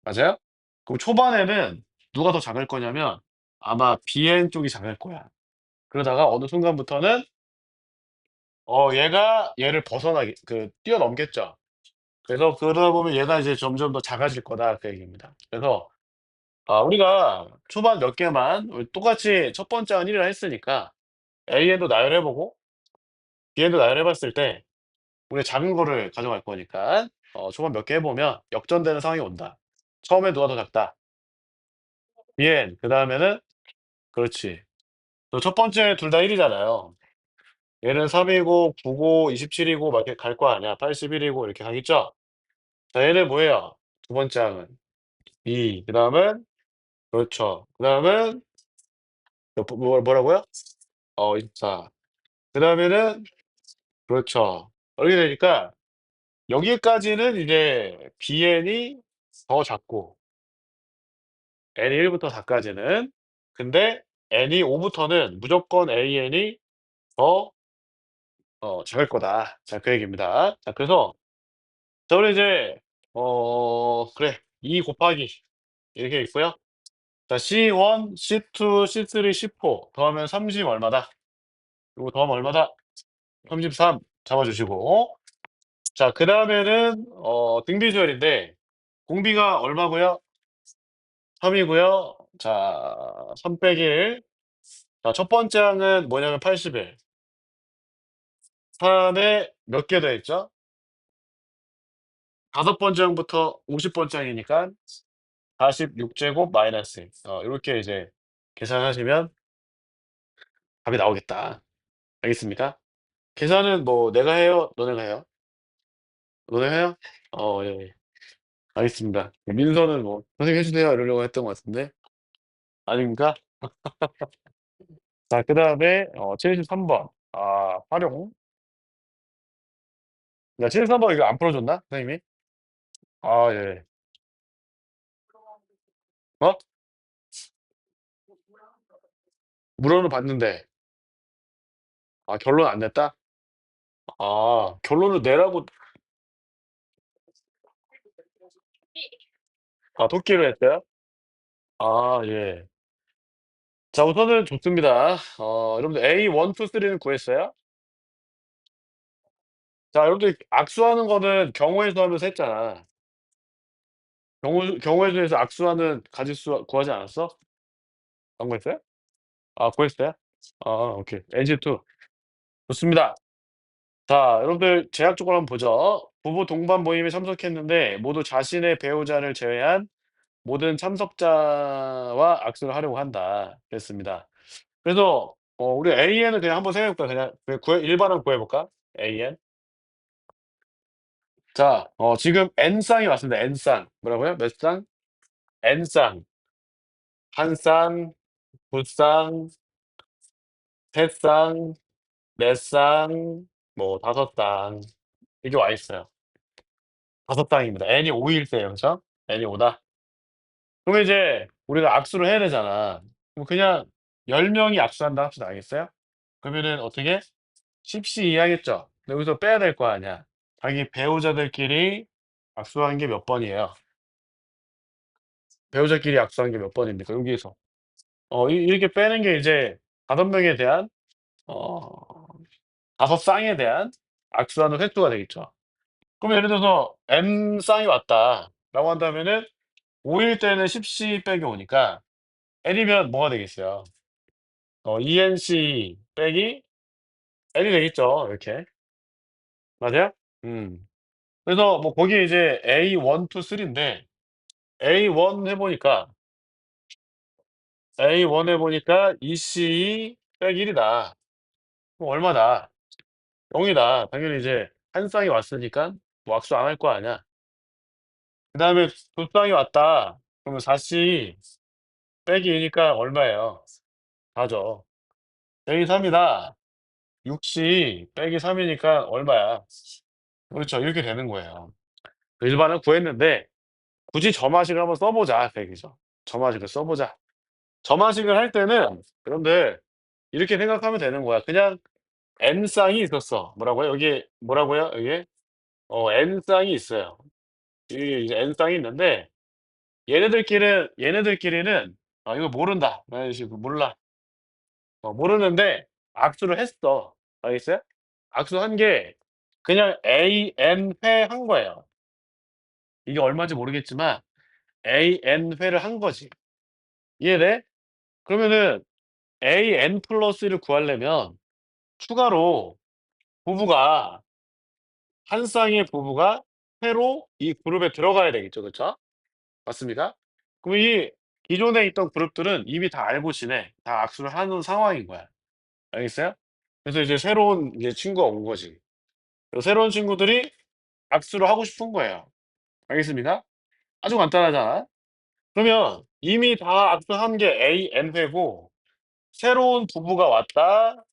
맞아요? 그럼 초반에는 누가 더 작을 거냐면 아마 BN 쪽이 작을 거야. 그러다가 어느 순간부터는 얘가 얘를 벗어나게 뛰어넘겠죠. 그래서 그러다 보면 얘가 이제 점점 더 작아질 거다 그 얘기입니다. 그래서 우리가 초반 몇 개만 우리 똑같이 첫 번째 한 1 이라 했으니까 AN도 나열해 보고 BN도 나열해 봤을 때 우리가 작은 거를 가져갈 거니까 초반 몇 개 해 보면 역전되는 상황이 온다. 처음에 누가 더 작다. BN 그다음에는 그렇지. 또 첫 번째 둘 다 1 이잖아요. 얘는 3 이고 9고 27 이고 막 이렇게 갈 거 아니야. 81 이고 이렇게 가겠죠? 자 얘는 뭐예요? 두 번째 항은 2 그다음은 그렇죠. 그다음은 뭐라고요? 24 그다음에는 그렇죠. 이렇게 되니까 여기까지는 이제 BN이 더 작고 N이 1 부터 4 까지는. 근데 N이 5 부터는 무조건 AN이 더 작을 거다. 자 그 얘기입니다. 자 그래서 자 우리 이제 그래 2 곱하기 이렇게 있고요. 자 C1, C2, C3, C4 더하면 30 얼마다? 요거 더하면 얼마다? 33 잡아 주시고 자 그다음에는 등비수열인데 공비가 얼마고요? 3 이고요. 자 3 빼기 1 자 첫 번째 항은 뭐냐면 81 3에 몇 개 더했죠? 다섯 번째 항부터 50 번째 항이니까 46 제곱 마이너스 1 요렇게 이제 계산하시면 답이 나오겠다. 알겠습니까? 계산은 뭐 내가 해요? 너네가 해요? 너네가 해요? 예. 알겠습니다. 민서는 뭐 "선생님 해 주세요." 이러려고 했던 것 같은데 아닙니까? 자 그다음에 73 번. 활용. 야 73번 이거 안 풀어 줬나 선생님이? 예. 어? 물어는 봤는데 결론 안 냈다? 결론을 내라고 토끼로 했어요? 예. 자 우선은 좋습니다. 여러분들 A 1, 2, 3는 구했어요? 자 여러분들 악수하는 거는 경우의 수 하면서 했잖아. 경우의 수에서 악수하는 가짓수 구하지 않았어? 안 구했어요? 구했어요? 오케이. NC2 좋습니다. 자 여러분들 제약 조건 한번 보죠. 부부 동반 모임에 참석했는데 모두 자신의 배우자를 제외한 모든 참석자와 악수를 하려고 한다. 그랬습니다. 그래서 우리 AN을 그냥 한번 생각해 볼까요? 그냥 구해 일반항 구해 볼까? AN. 자 지금 N쌍이 왔습니다. N쌍. 뭐라고요? 몇 쌍? N쌍. 1 쌍, 2 쌍, 3 쌍, 4 쌍, 뭐 5 쌍 이렇게 와 있어요. 5 쌍입니다. N이 5 일 때예요. 그죠? N이 5 다. 그러면 이제 우리가 악수를 해야 되잖아. 그럼 그냥 10 명이 악수한다 합시다. 알겠어요? 그러면은 어떻게? 10씩 이해하겠죠? 근데 여기서 빼야 될 거 아니야. 자기 배우자들끼리 악수한 게 몇 번이에요? 배우자끼리 악수한 게 몇 번입니까? 여기에서. 이렇게 빼는 게 이제 5 명에 대한 어 5 쌍에 대한 악수하는 횟수가 되겠죠. 그럼 예를 들어서 M 쌍이 왔다라고 한다면은 5일 때는 10씩 빼기 5 니까 N이면 뭐가 되겠어요? ENC 빼기 N이 되겠죠, 이렇게. 맞아요? 음. 그래서 뭐 거기에 이제 A 1, 2, 3 인데 A 1 해 보니까 A 1 해 보니까 EC 빼기 1 이다. 그럼 얼마다? 0이다. 당연히 이제 한 쌍이 왔으니까 뭐 악수 안 할 거 아니야. 그다음에 두 쌍이 왔다. 그러면 4C 빼기 2니까 얼마예요? 4죠. 빼기 3이다. 6C 빼기 3이니까 얼마야? 그렇죠. 이렇게 되는 거예요. 일반은 구했는데 굳이 점화식을 한번 써 보자 그 얘기죠. 점화식을 써 보자. 점화식을 할 때는 여러분들 이렇게 생각하면 되는 거야. 그냥 n 쌍이 있었어. 뭐라고요? 여기 뭐라고요? 여기에? n 쌍이 있어요. 여기 이제 n 쌍이 있는데 얘네들끼리는 이거 모른다. 라는 식으로 몰라. 모르는데 악수를 했어. 알겠어요? 악수한 게 그냥 A, N 회 한 거예요. 이게 얼마인지 모르겠지만 A, N 회를 한 거지. 이해돼? 그러면은 A, N 플러스를 구하려면 추가로 부부가 한 쌍의 부부가 새로 이 그룹에 들어가야 되겠죠. 그쵸? 맞습니까? 그럼 이 기존에 있던 그룹들은 이미 다 알고 지내. 다 악수를 하는 상황인 거야. 알겠어요? 그래서 이제 새로운 이제 친구가 온 거지. 그 새로운 친구들이 악수를 하고 싶은 거예요. 알겠습니까? 아주 간단하잖아. 그러면 이미 다 악수한 게 A, N 회고 새로운 부부가 왔다라고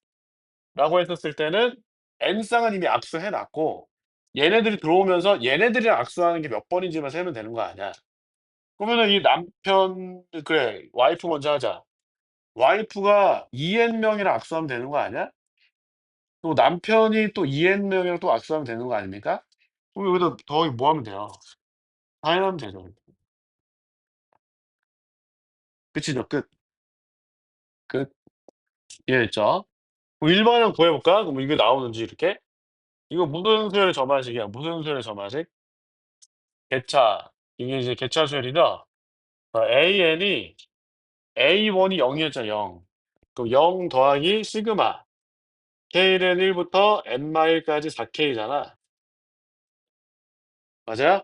했었을 때는 N 쌍은 이미 악수해 놨고 얘네들이 들어오면서 얘네들이랑 악수하는 게 몇 번인지만 세면 되는 거 아니야. 그러면은 이 남편 그래 와이프 먼저 하자. 와이프가 EN 명이랑 악수하면 되는 거 아니야? 또 남편이 또 EN 명이랑 또 악수하면 되는 거 아닙니까? 그럼 여기다 더하기 뭐 하면 돼요? 다 해놓으면 되죠. 끝이죠. 끝. 끝. 이해했죠? 그럼 일반은 구해볼까? 그럼 이게 나오는지 이렇게? 이거 무슨 수열의 점화식이야? 무슨 수열의 점화식? 개차. 이게 이제 개차 수열이죠? AN이 A1이 0이었죠, 0. 그럼 0 더하기 시그마. K는 1부터 N-까지 4K잖아. 맞아요?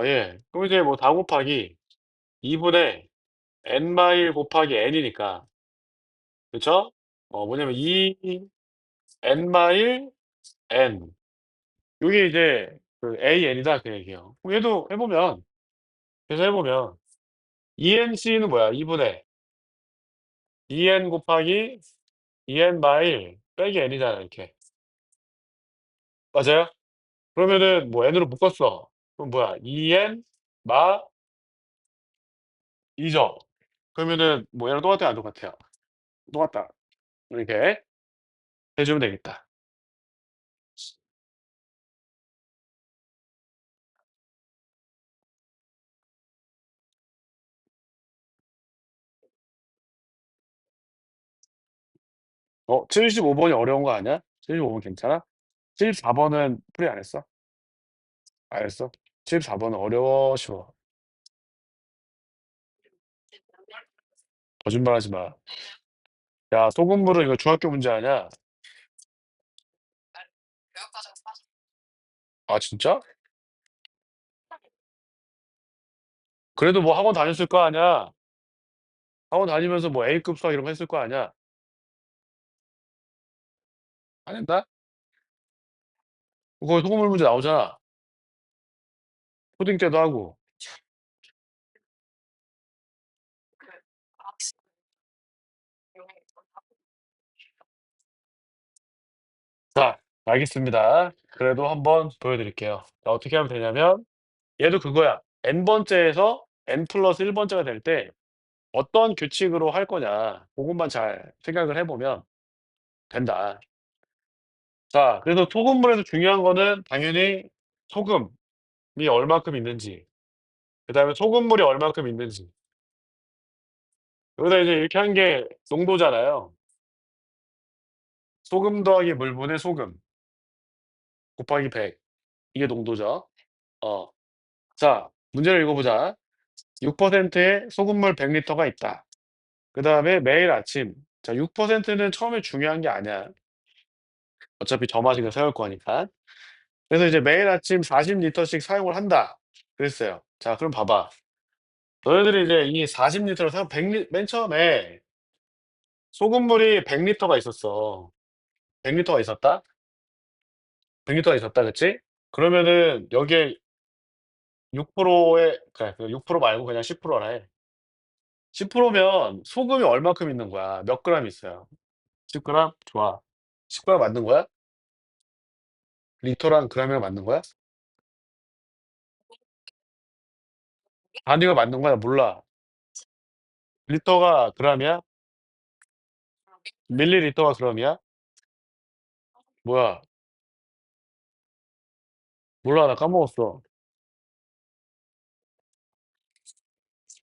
예. 그럼 이제 뭐 다 곱하기 2분의 N- 곱하기 N이니까. 그쵸? 뭐냐면 2 N-, N. 요게 이제 그 AN이다 그 얘기예요. 그럼 얘도 해보면 그래서 해보면 ENC는 뭐야? 2분의 EN 곱하기 EN 마일 빼기 N이잖아 이렇게. 맞아요? 그러면은 뭐 N으로 묶었어. 그럼 뭐야? EN 마 2죠. 그러면은 뭐 얘랑 똑같아요? 안 똑같아요? 똑같다. 이렇게 해주면 되겠다. 75번이 어려운 거 아니야? 75번 괜찮아? 74번은 풀이 안 했어? 안 했어? 74번은 어려워, 쉬워? 거짓말하지 마. 야, 소금물은 이거 중학교 문제 아니야? 아, 진짜? 그래도 뭐 학원 다녔을 거 아니야? 학원 다니면서 뭐 A급 수학 이런 거 했을 거 아니야? 안 했나? 그거 소금물 문제 나오잖아. 초딩 때도 하고. 자, 알겠습니다. 그래도 한번 보여드릴게요. 자, 어떻게 하면 되냐면 얘도 그거야. N번째에서 N+1번째가 될 때 어떤 규칙으로 할 거냐 고것만 잘 생각을 해 보면 된다. 자, 그래서 소금물에서 중요한 거는 당연히 소금이 얼마큼 있는지 그다음에 소금물이 얼마큼 있는지 여기다 이제 이렇게 한 게 농도잖아요. 소금 더하기 물분의 소금 곱하기 100 이게 농도죠. 어. 자, 문제를 읽어 보자. 6%의 소금물 100리터가 있다. 그다음에 매일 아침 자 6%는 처음에 중요한 게 아니야. 어차피 점화식을 세울 거니까. 그래서 이제 매일 아침 40리터씩 사용을 한다. 그랬어요. 자, 그럼 봐봐. 너희들이 이제 이 40리터를 사용 100리 맨 처음에 소금물이 100리터가 있었어. 100리터가 있었다? 100리터가 있었다 그치? 그러면은 여기에 6%에 그래 그 6% 말고 그냥 10%라 해. 10%면 소금이 얼마큼 있는 거야? 몇 그램 있어요? 10 그램? 좋아. 10 그램 맞는 거야? 리터랑 그램이랑 맞는 거야? 단위가 맞는 거야? 몰라. 리터가 그램이야? 밀리리터가 그램이야? 뭐야? 몰라. 나 까먹었어.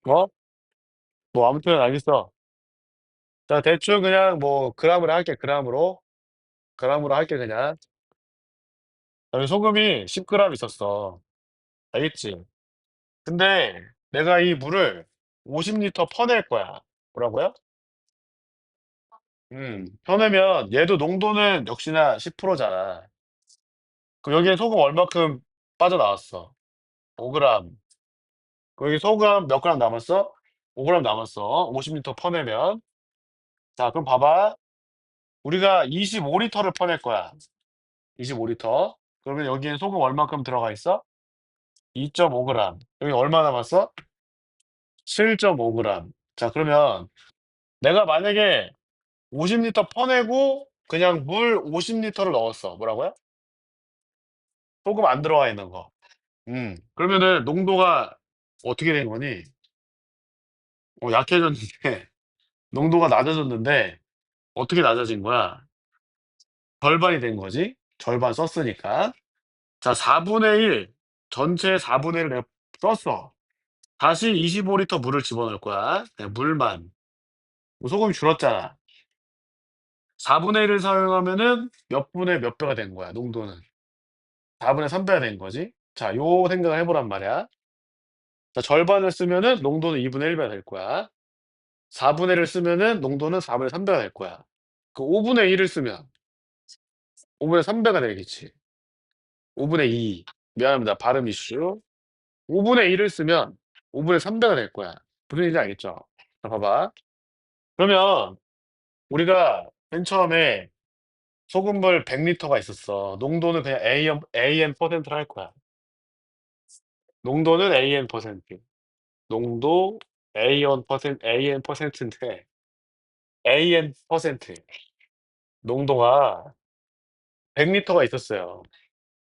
어? 뭐 아무튼 알겠어. 자 대충 그냥 뭐 그램으로 할게, 그램으로. 그램으로 할게 그냥. 여기 소금이 10 그램 있었어. 알겠지? 근데 내가 이 물을 50 리터 퍼낼 거야. 뭐라고요? 퍼내면 얘도 농도는 역시나 10% 잖아. 그럼 여기에 소금 얼마큼 빠져나왔어? 5 그램. 그럼 여기 소금 몇 그램 남았어? 5 그램 남았어. 50 리터 퍼내면. 자 그럼 봐봐. 우리가 25 리터를 퍼낼 거야. 25 리터. 그러면 여기에 소금 얼마큼 들어가 있어? 2.5 그램. 여기 얼마 남았어? 7.5 그램. 자 그러면 내가 만약에 50 리터 퍼내고 그냥 물 50 리터를 넣었어. 뭐라고요? 소금 안 들어가 있는 거. 그러면은 농도가 어떻게 된 거니? 약해졌는데 농도가 낮아졌는데 어떻게 낮아진 거야? 절반이 된 거지. 절반 썼으니까. 자 4분의 1 전체의 4분의 1을 내가 썼어. 다시 25 리터 물을 집어넣을 거야. 그냥 물만. 소금이 줄었잖아. 4분의 1을 사용하면은 몇 분의 몇 배가 된 거야 농도는. 4분의 3 배가 된 거지. 자 요 생각을 해 보란 말이야. 자 절반을 쓰면은 농도는 2분의 1 배가 될 거야. 4분의 1을 쓰면은 농도는 4분의 3 배가 될 거야. 그 5분의 1을 쓰면 5분의 3 배가 되겠지. 5분의 2. 미안합니다. 발음 이슈. 5분의 1을 쓰면 5분의 3 배가 될 거야. 무슨 얘기인지 알겠죠? 자 봐봐. 그러면 우리가 맨 처음에 소금물 100 리터가 있었어. 농도는 그냥 AN 퍼센트로 할 거야. 농도는 AN 퍼센트. 농도 AN 퍼센트인데 AN 퍼센트. 농도가 100 리터가 있었어요.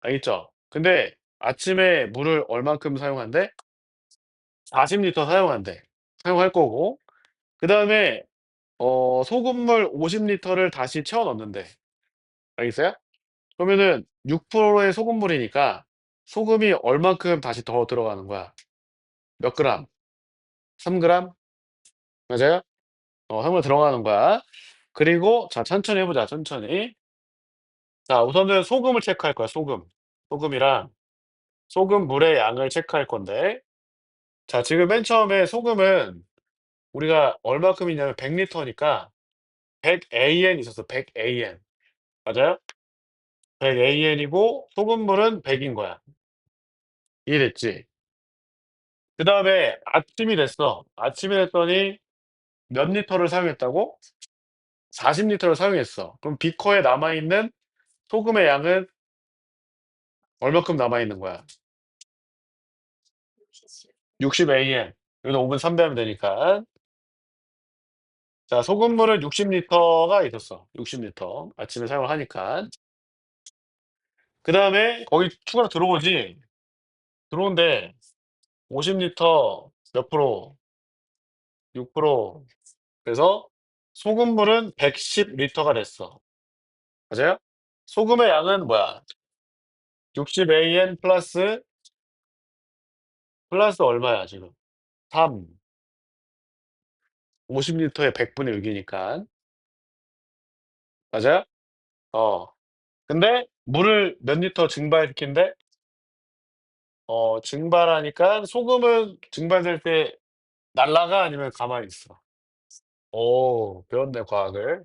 알겠죠? 근데 아침에 물을 얼만큼 사용한대? 40 리터 사용한대. 사용할 거고 그다음에 소금물 50 리터를 다시 채워 넣는대. 알겠어요? 그러면은 6%의 소금물이니까 소금이 얼만큼 다시 더 들어가는 거야? 몇 그램? 3 그램? 맞아요? 3 그램 들어가는 거야. 그리고 자 천천히 해 보자, 천천히. 자 우선은 소금을 체크할 거야, 소금. 소금이랑 소금물의 양을 체크할 건데 자 지금 맨 처음에 소금은 우리가 얼마큼이냐면 100 리터니까 100 AN 있었어. 100 AN. 맞아요? 100 AN이고 소금물은 100인 거야. 이해됐지? 그다음에 아침이 됐어. 아침이 됐더니 몇 리터를 사용했다고? 40 리터를 사용했어. 그럼 비커에 남아 있는 소금의 양은 얼마큼 남아 있는 거야? 60 AN. 여기다 5분 3 배하면 되니까. 자 소금물은 60 리터가 있었어. 60 리터. 아침에 사용을 하니까. 그다음에 거기 추가로 들어오지. 들어온대. 50 리터 몇 프로? 6%. 그래서 소금물은 110 리터가 됐어. 맞아요? 소금의 양은 뭐야? 60 AN 플러스 얼마야 지금? 3. 50 리터에 100 분의 6 이니까. 맞아요? 어. 근데 물을 몇 리터 증발시킨대? 증발하니까 소금은 증발될 때 날아가 아니면 가만히 있어? 오 배웠네 과학을.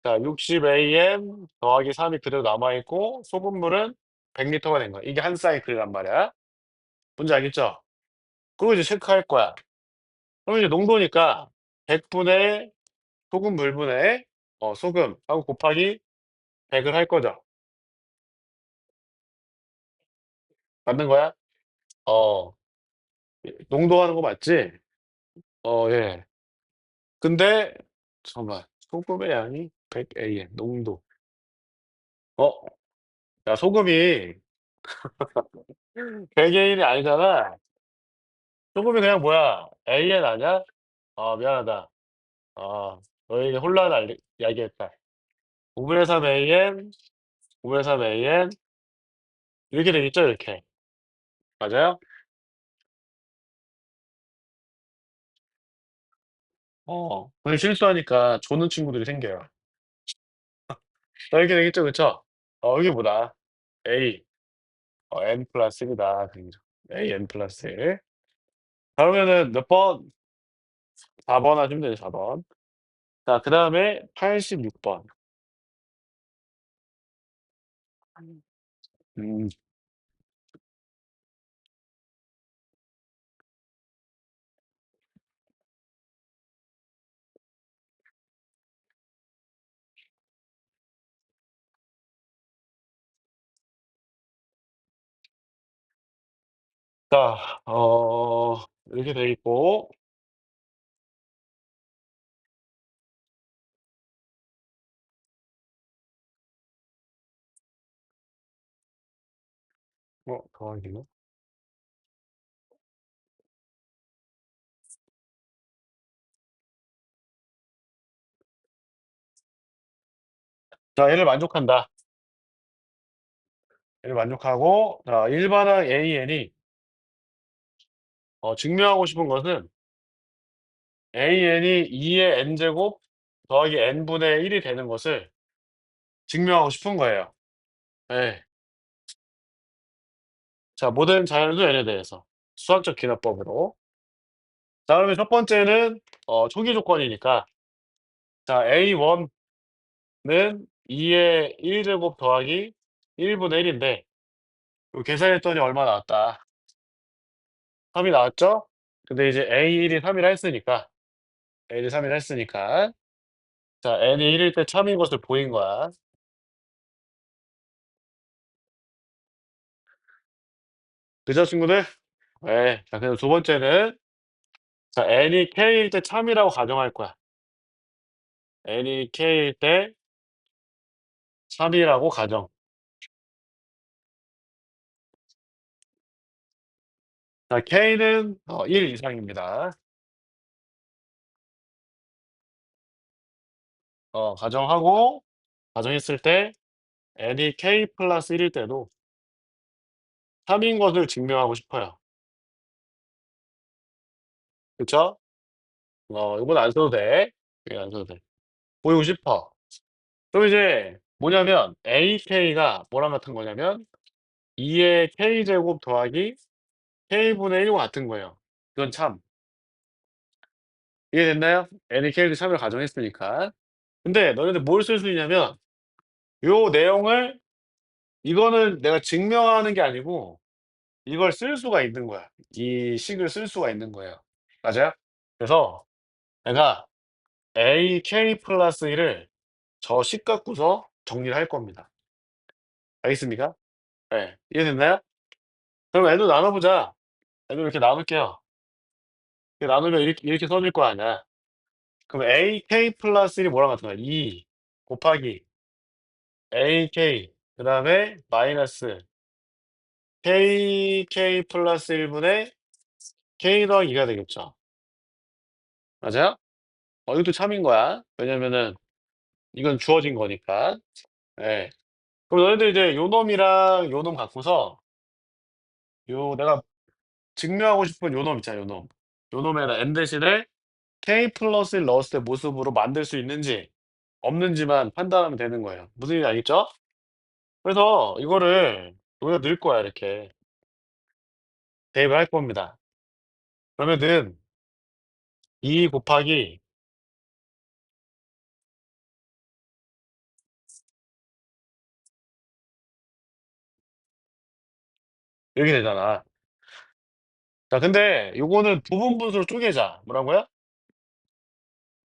자 60 AM 더하기 3이 그대로 남아 있고 소금물은 100 리터가 된 거야. 이게 한 사이클이란 말이야. 뭔지 알겠죠? 그리고 이제 체크할 거야. 그럼 이제 농도니까 100 분의 소금 물분의 소금하고 곱하기 100을 할 거죠. 맞는 거야? 어. 농도하는 거 맞지? 예. 근데 잠깐만. 소금의 양이 100 AN 농도. 어? 야 소금이 100 AN이 아니잖아. 소금이 그냥 뭐야 AN 아니야? 미안하다. 너에게 혼란을 야기했다. 5분의 3 AM, 5분의 3 AM 이렇게 되겠죠, 이렇게. 맞아요? 근데 실수하니까 조는 친구들이 생겨요. 이렇게 되겠죠, 그쵸? 여기 보다. A, n 플러스 1이다. 그죠. A n 플러스 1. 그러면은 몇 번? 4번 하시면 되죠, 4번. 자, 그다음에 86번. 음. 자, 이렇게 돼 있고 더하기는? 자, 얘를 만족한다. 얘를 만족하고 자, 일반항 AN이 증명하고 싶은 것은 AN이 2의 n제곱 더하기 n분의 1이 되는 것을 증명하고 싶은 거예요. 예. 자, 모든 자연수 n에 대해서 수학적 기납법으로. 자, 그러면 첫 번째는 초기 조건이니까 자, A1는 2의 1제곱 더하기 1분의 1인데 이거 계산했더니 얼마 나왔다? 3이 나왔죠? 근데 이제 A1이 3이라 했으니까 A1이 3이라 했으니까 자, n이 1일 때 참인 것을 보인 거야. 그죠, 친구들? 네. 자, 그럼 두 번째는 자, n이 k일 때 참이라고 가정할 거야. n이 k일 때 참이라고 가정. 자, k는 1 이상입니다. 가정하고 가정했을 때 n이 k 플러스 1일 때도 3인 것을 증명하고 싶어요. 그쵸? 이건 안 써도 돼. 이건 안 써도 돼. 보이고 싶어. 그럼 이제 뭐냐면 ak가 뭐랑 같은 거냐면 2의 k제곱 더하기 k분의 1과 같은 거예요. 이건 참. 이해됐나요? n이 k를 참으로 가정했으니까. 근데 너네들 뭘 쓸 수 있냐면 요 내용을 이거는 내가 증명하는 게 아니고 이걸 쓸 수가 있는 거야. 이 식을 쓸 수가 있는 거예요. 맞아요? 그래서 내가 AK 플러스 1을 저 식 갖고서 정리를 할 겁니다. 알겠습니까? 예. 이해됐나요? 그럼 n도 나눠 보자. n도 이렇게 나눌게요. 이렇게 나누면 이렇게 써질 거 아니야. 그럼 AK 플러스 1이 뭐랑 같은 거야? 2 곱하기 AK 그다음에 마이너스 KK 플러스 1 분의 K 더하기 2가 되겠죠. 맞아요? 이것도 참인 거야. 왜냐면은 이건 주어진 거니까. 예. 그럼 너희들 이제 요 놈이랑 요 놈 갖고서 요 내가 증명하고 싶은 요 놈 있잖아, 요 놈. 요 놈에다 n 대신에 K 플러스 1 넣었을 때 모습으로 만들 수 있는지 없는지만 판단하면 되는 거예요. 무슨 얘기인지 알겠죠? 그래서 이거를 여기다 넣을 거야, 이렇게. 대입을 할 겁니다. 그러면은 2 곱하기 이렇게 되잖아. 자, 근데 요거는 부분 분수로 쪼개자. 뭐라고요?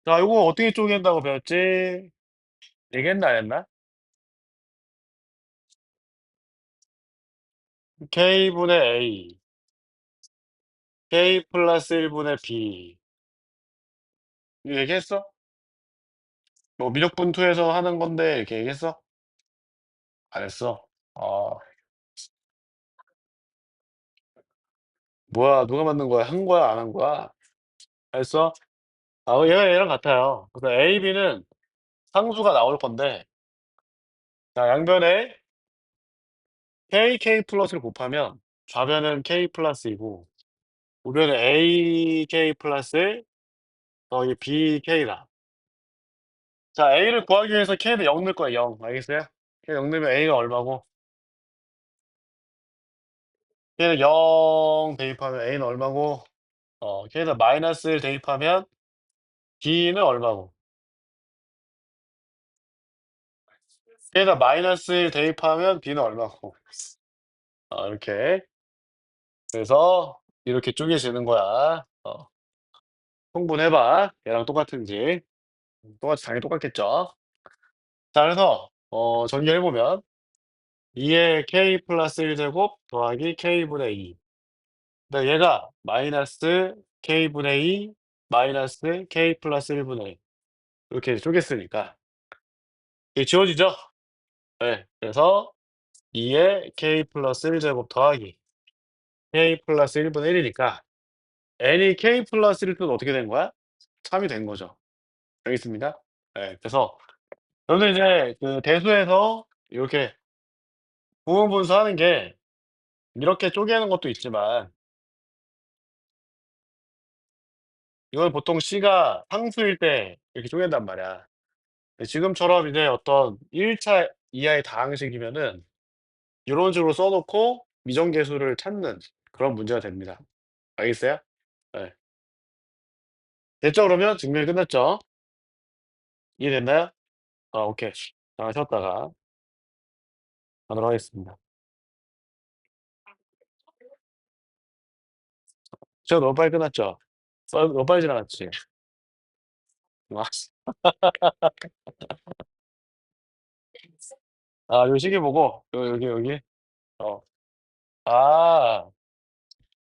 자, 요거 어떻게 쪼갠다고 배웠지? 얘기했나 안 했나? K분의 A, K 플러스 1분의 B. 이거 얘기했어? 뭐 미적분투에서 하는 건데 이렇게 얘기했어? 안 했어? 아, 뭐야, 누가 만든 거야? 한 거야, 안 한 거야? 했어? 아, 얘가 얘랑 같아요. 그래서 A, B는 상수가 나올 건데, 자, 양변에 K, K 플러스를 곱하면 좌변은 K 플러스이고, 우변은 AK 플러스 더하기 BK다. 자, A를 구하기 위해서 K는 0 넣을 거야, 0. 알겠어요? K 0 넣으면 A가 얼마고, K는 0 대입하면 A는 얼마고, K에다 마이너스를 대입하면 B는 얼마고, K에다 마이너스를 대입하면 B는 얼마고. 이렇게. 그래서 이렇게 쪼개지는 거야. 통분해봐. 얘랑 똑같은지. 당연히 똑같겠죠. 자, 그래서, 전개해보면, 2의 K 플러스 1 제곱 더하기 K분의 2. 근데 얘가 마이너스 K분의 2 마이너스 K 플러스 1분의 2. 이렇게 쪼갰으니까 이게 지워지죠? 네. 그래서 2의 K 플러스 1 제곱 더하기 K 플러스 1분의 1이니까 n이 K 플러스 1 어떻게 된 거야? 3이 된 거죠. 알겠습니다. 네. 그래서 여러분들 이제 그 대수에서 이렇게 부분분수하는 게 이렇게 쪼개는 것도 있지만 이건 보통 C가 상수일 때 이렇게 쪼갠단 말이야. 근데 지금처럼 이제 어떤 1차 이하의 다항식이면은 요런 식으로 써 놓고 미정계수를 찾는 그런 문제가 됩니다. 알겠어요? 네. 됐죠 그러면? 증명이 끝났죠? 이해됐나요? 오케이. 잠깐 쉬었다가 하도록 하겠습니다. 시간 너무 빨리 끝났죠? 너무 빨리 지나갔지? 아 요 시계 보고 여기. 어. 아.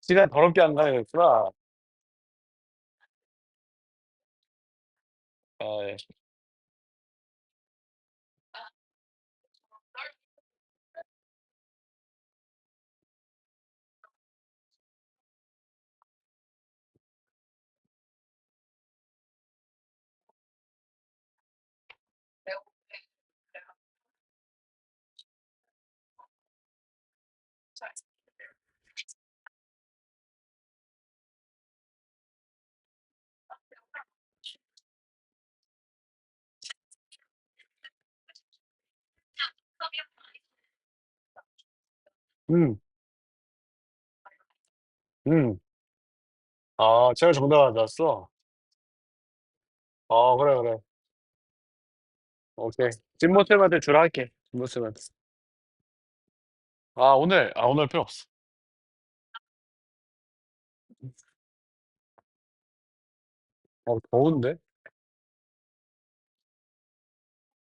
시간 더럽게 안 가네 그랬구나. 예. 음. 음. 제가 정답 맞았어? 그래, 그래. 오케이. 진모쌤한테 주라 할게. 진모쌤한테. 오늘 필요 없어. 더운데?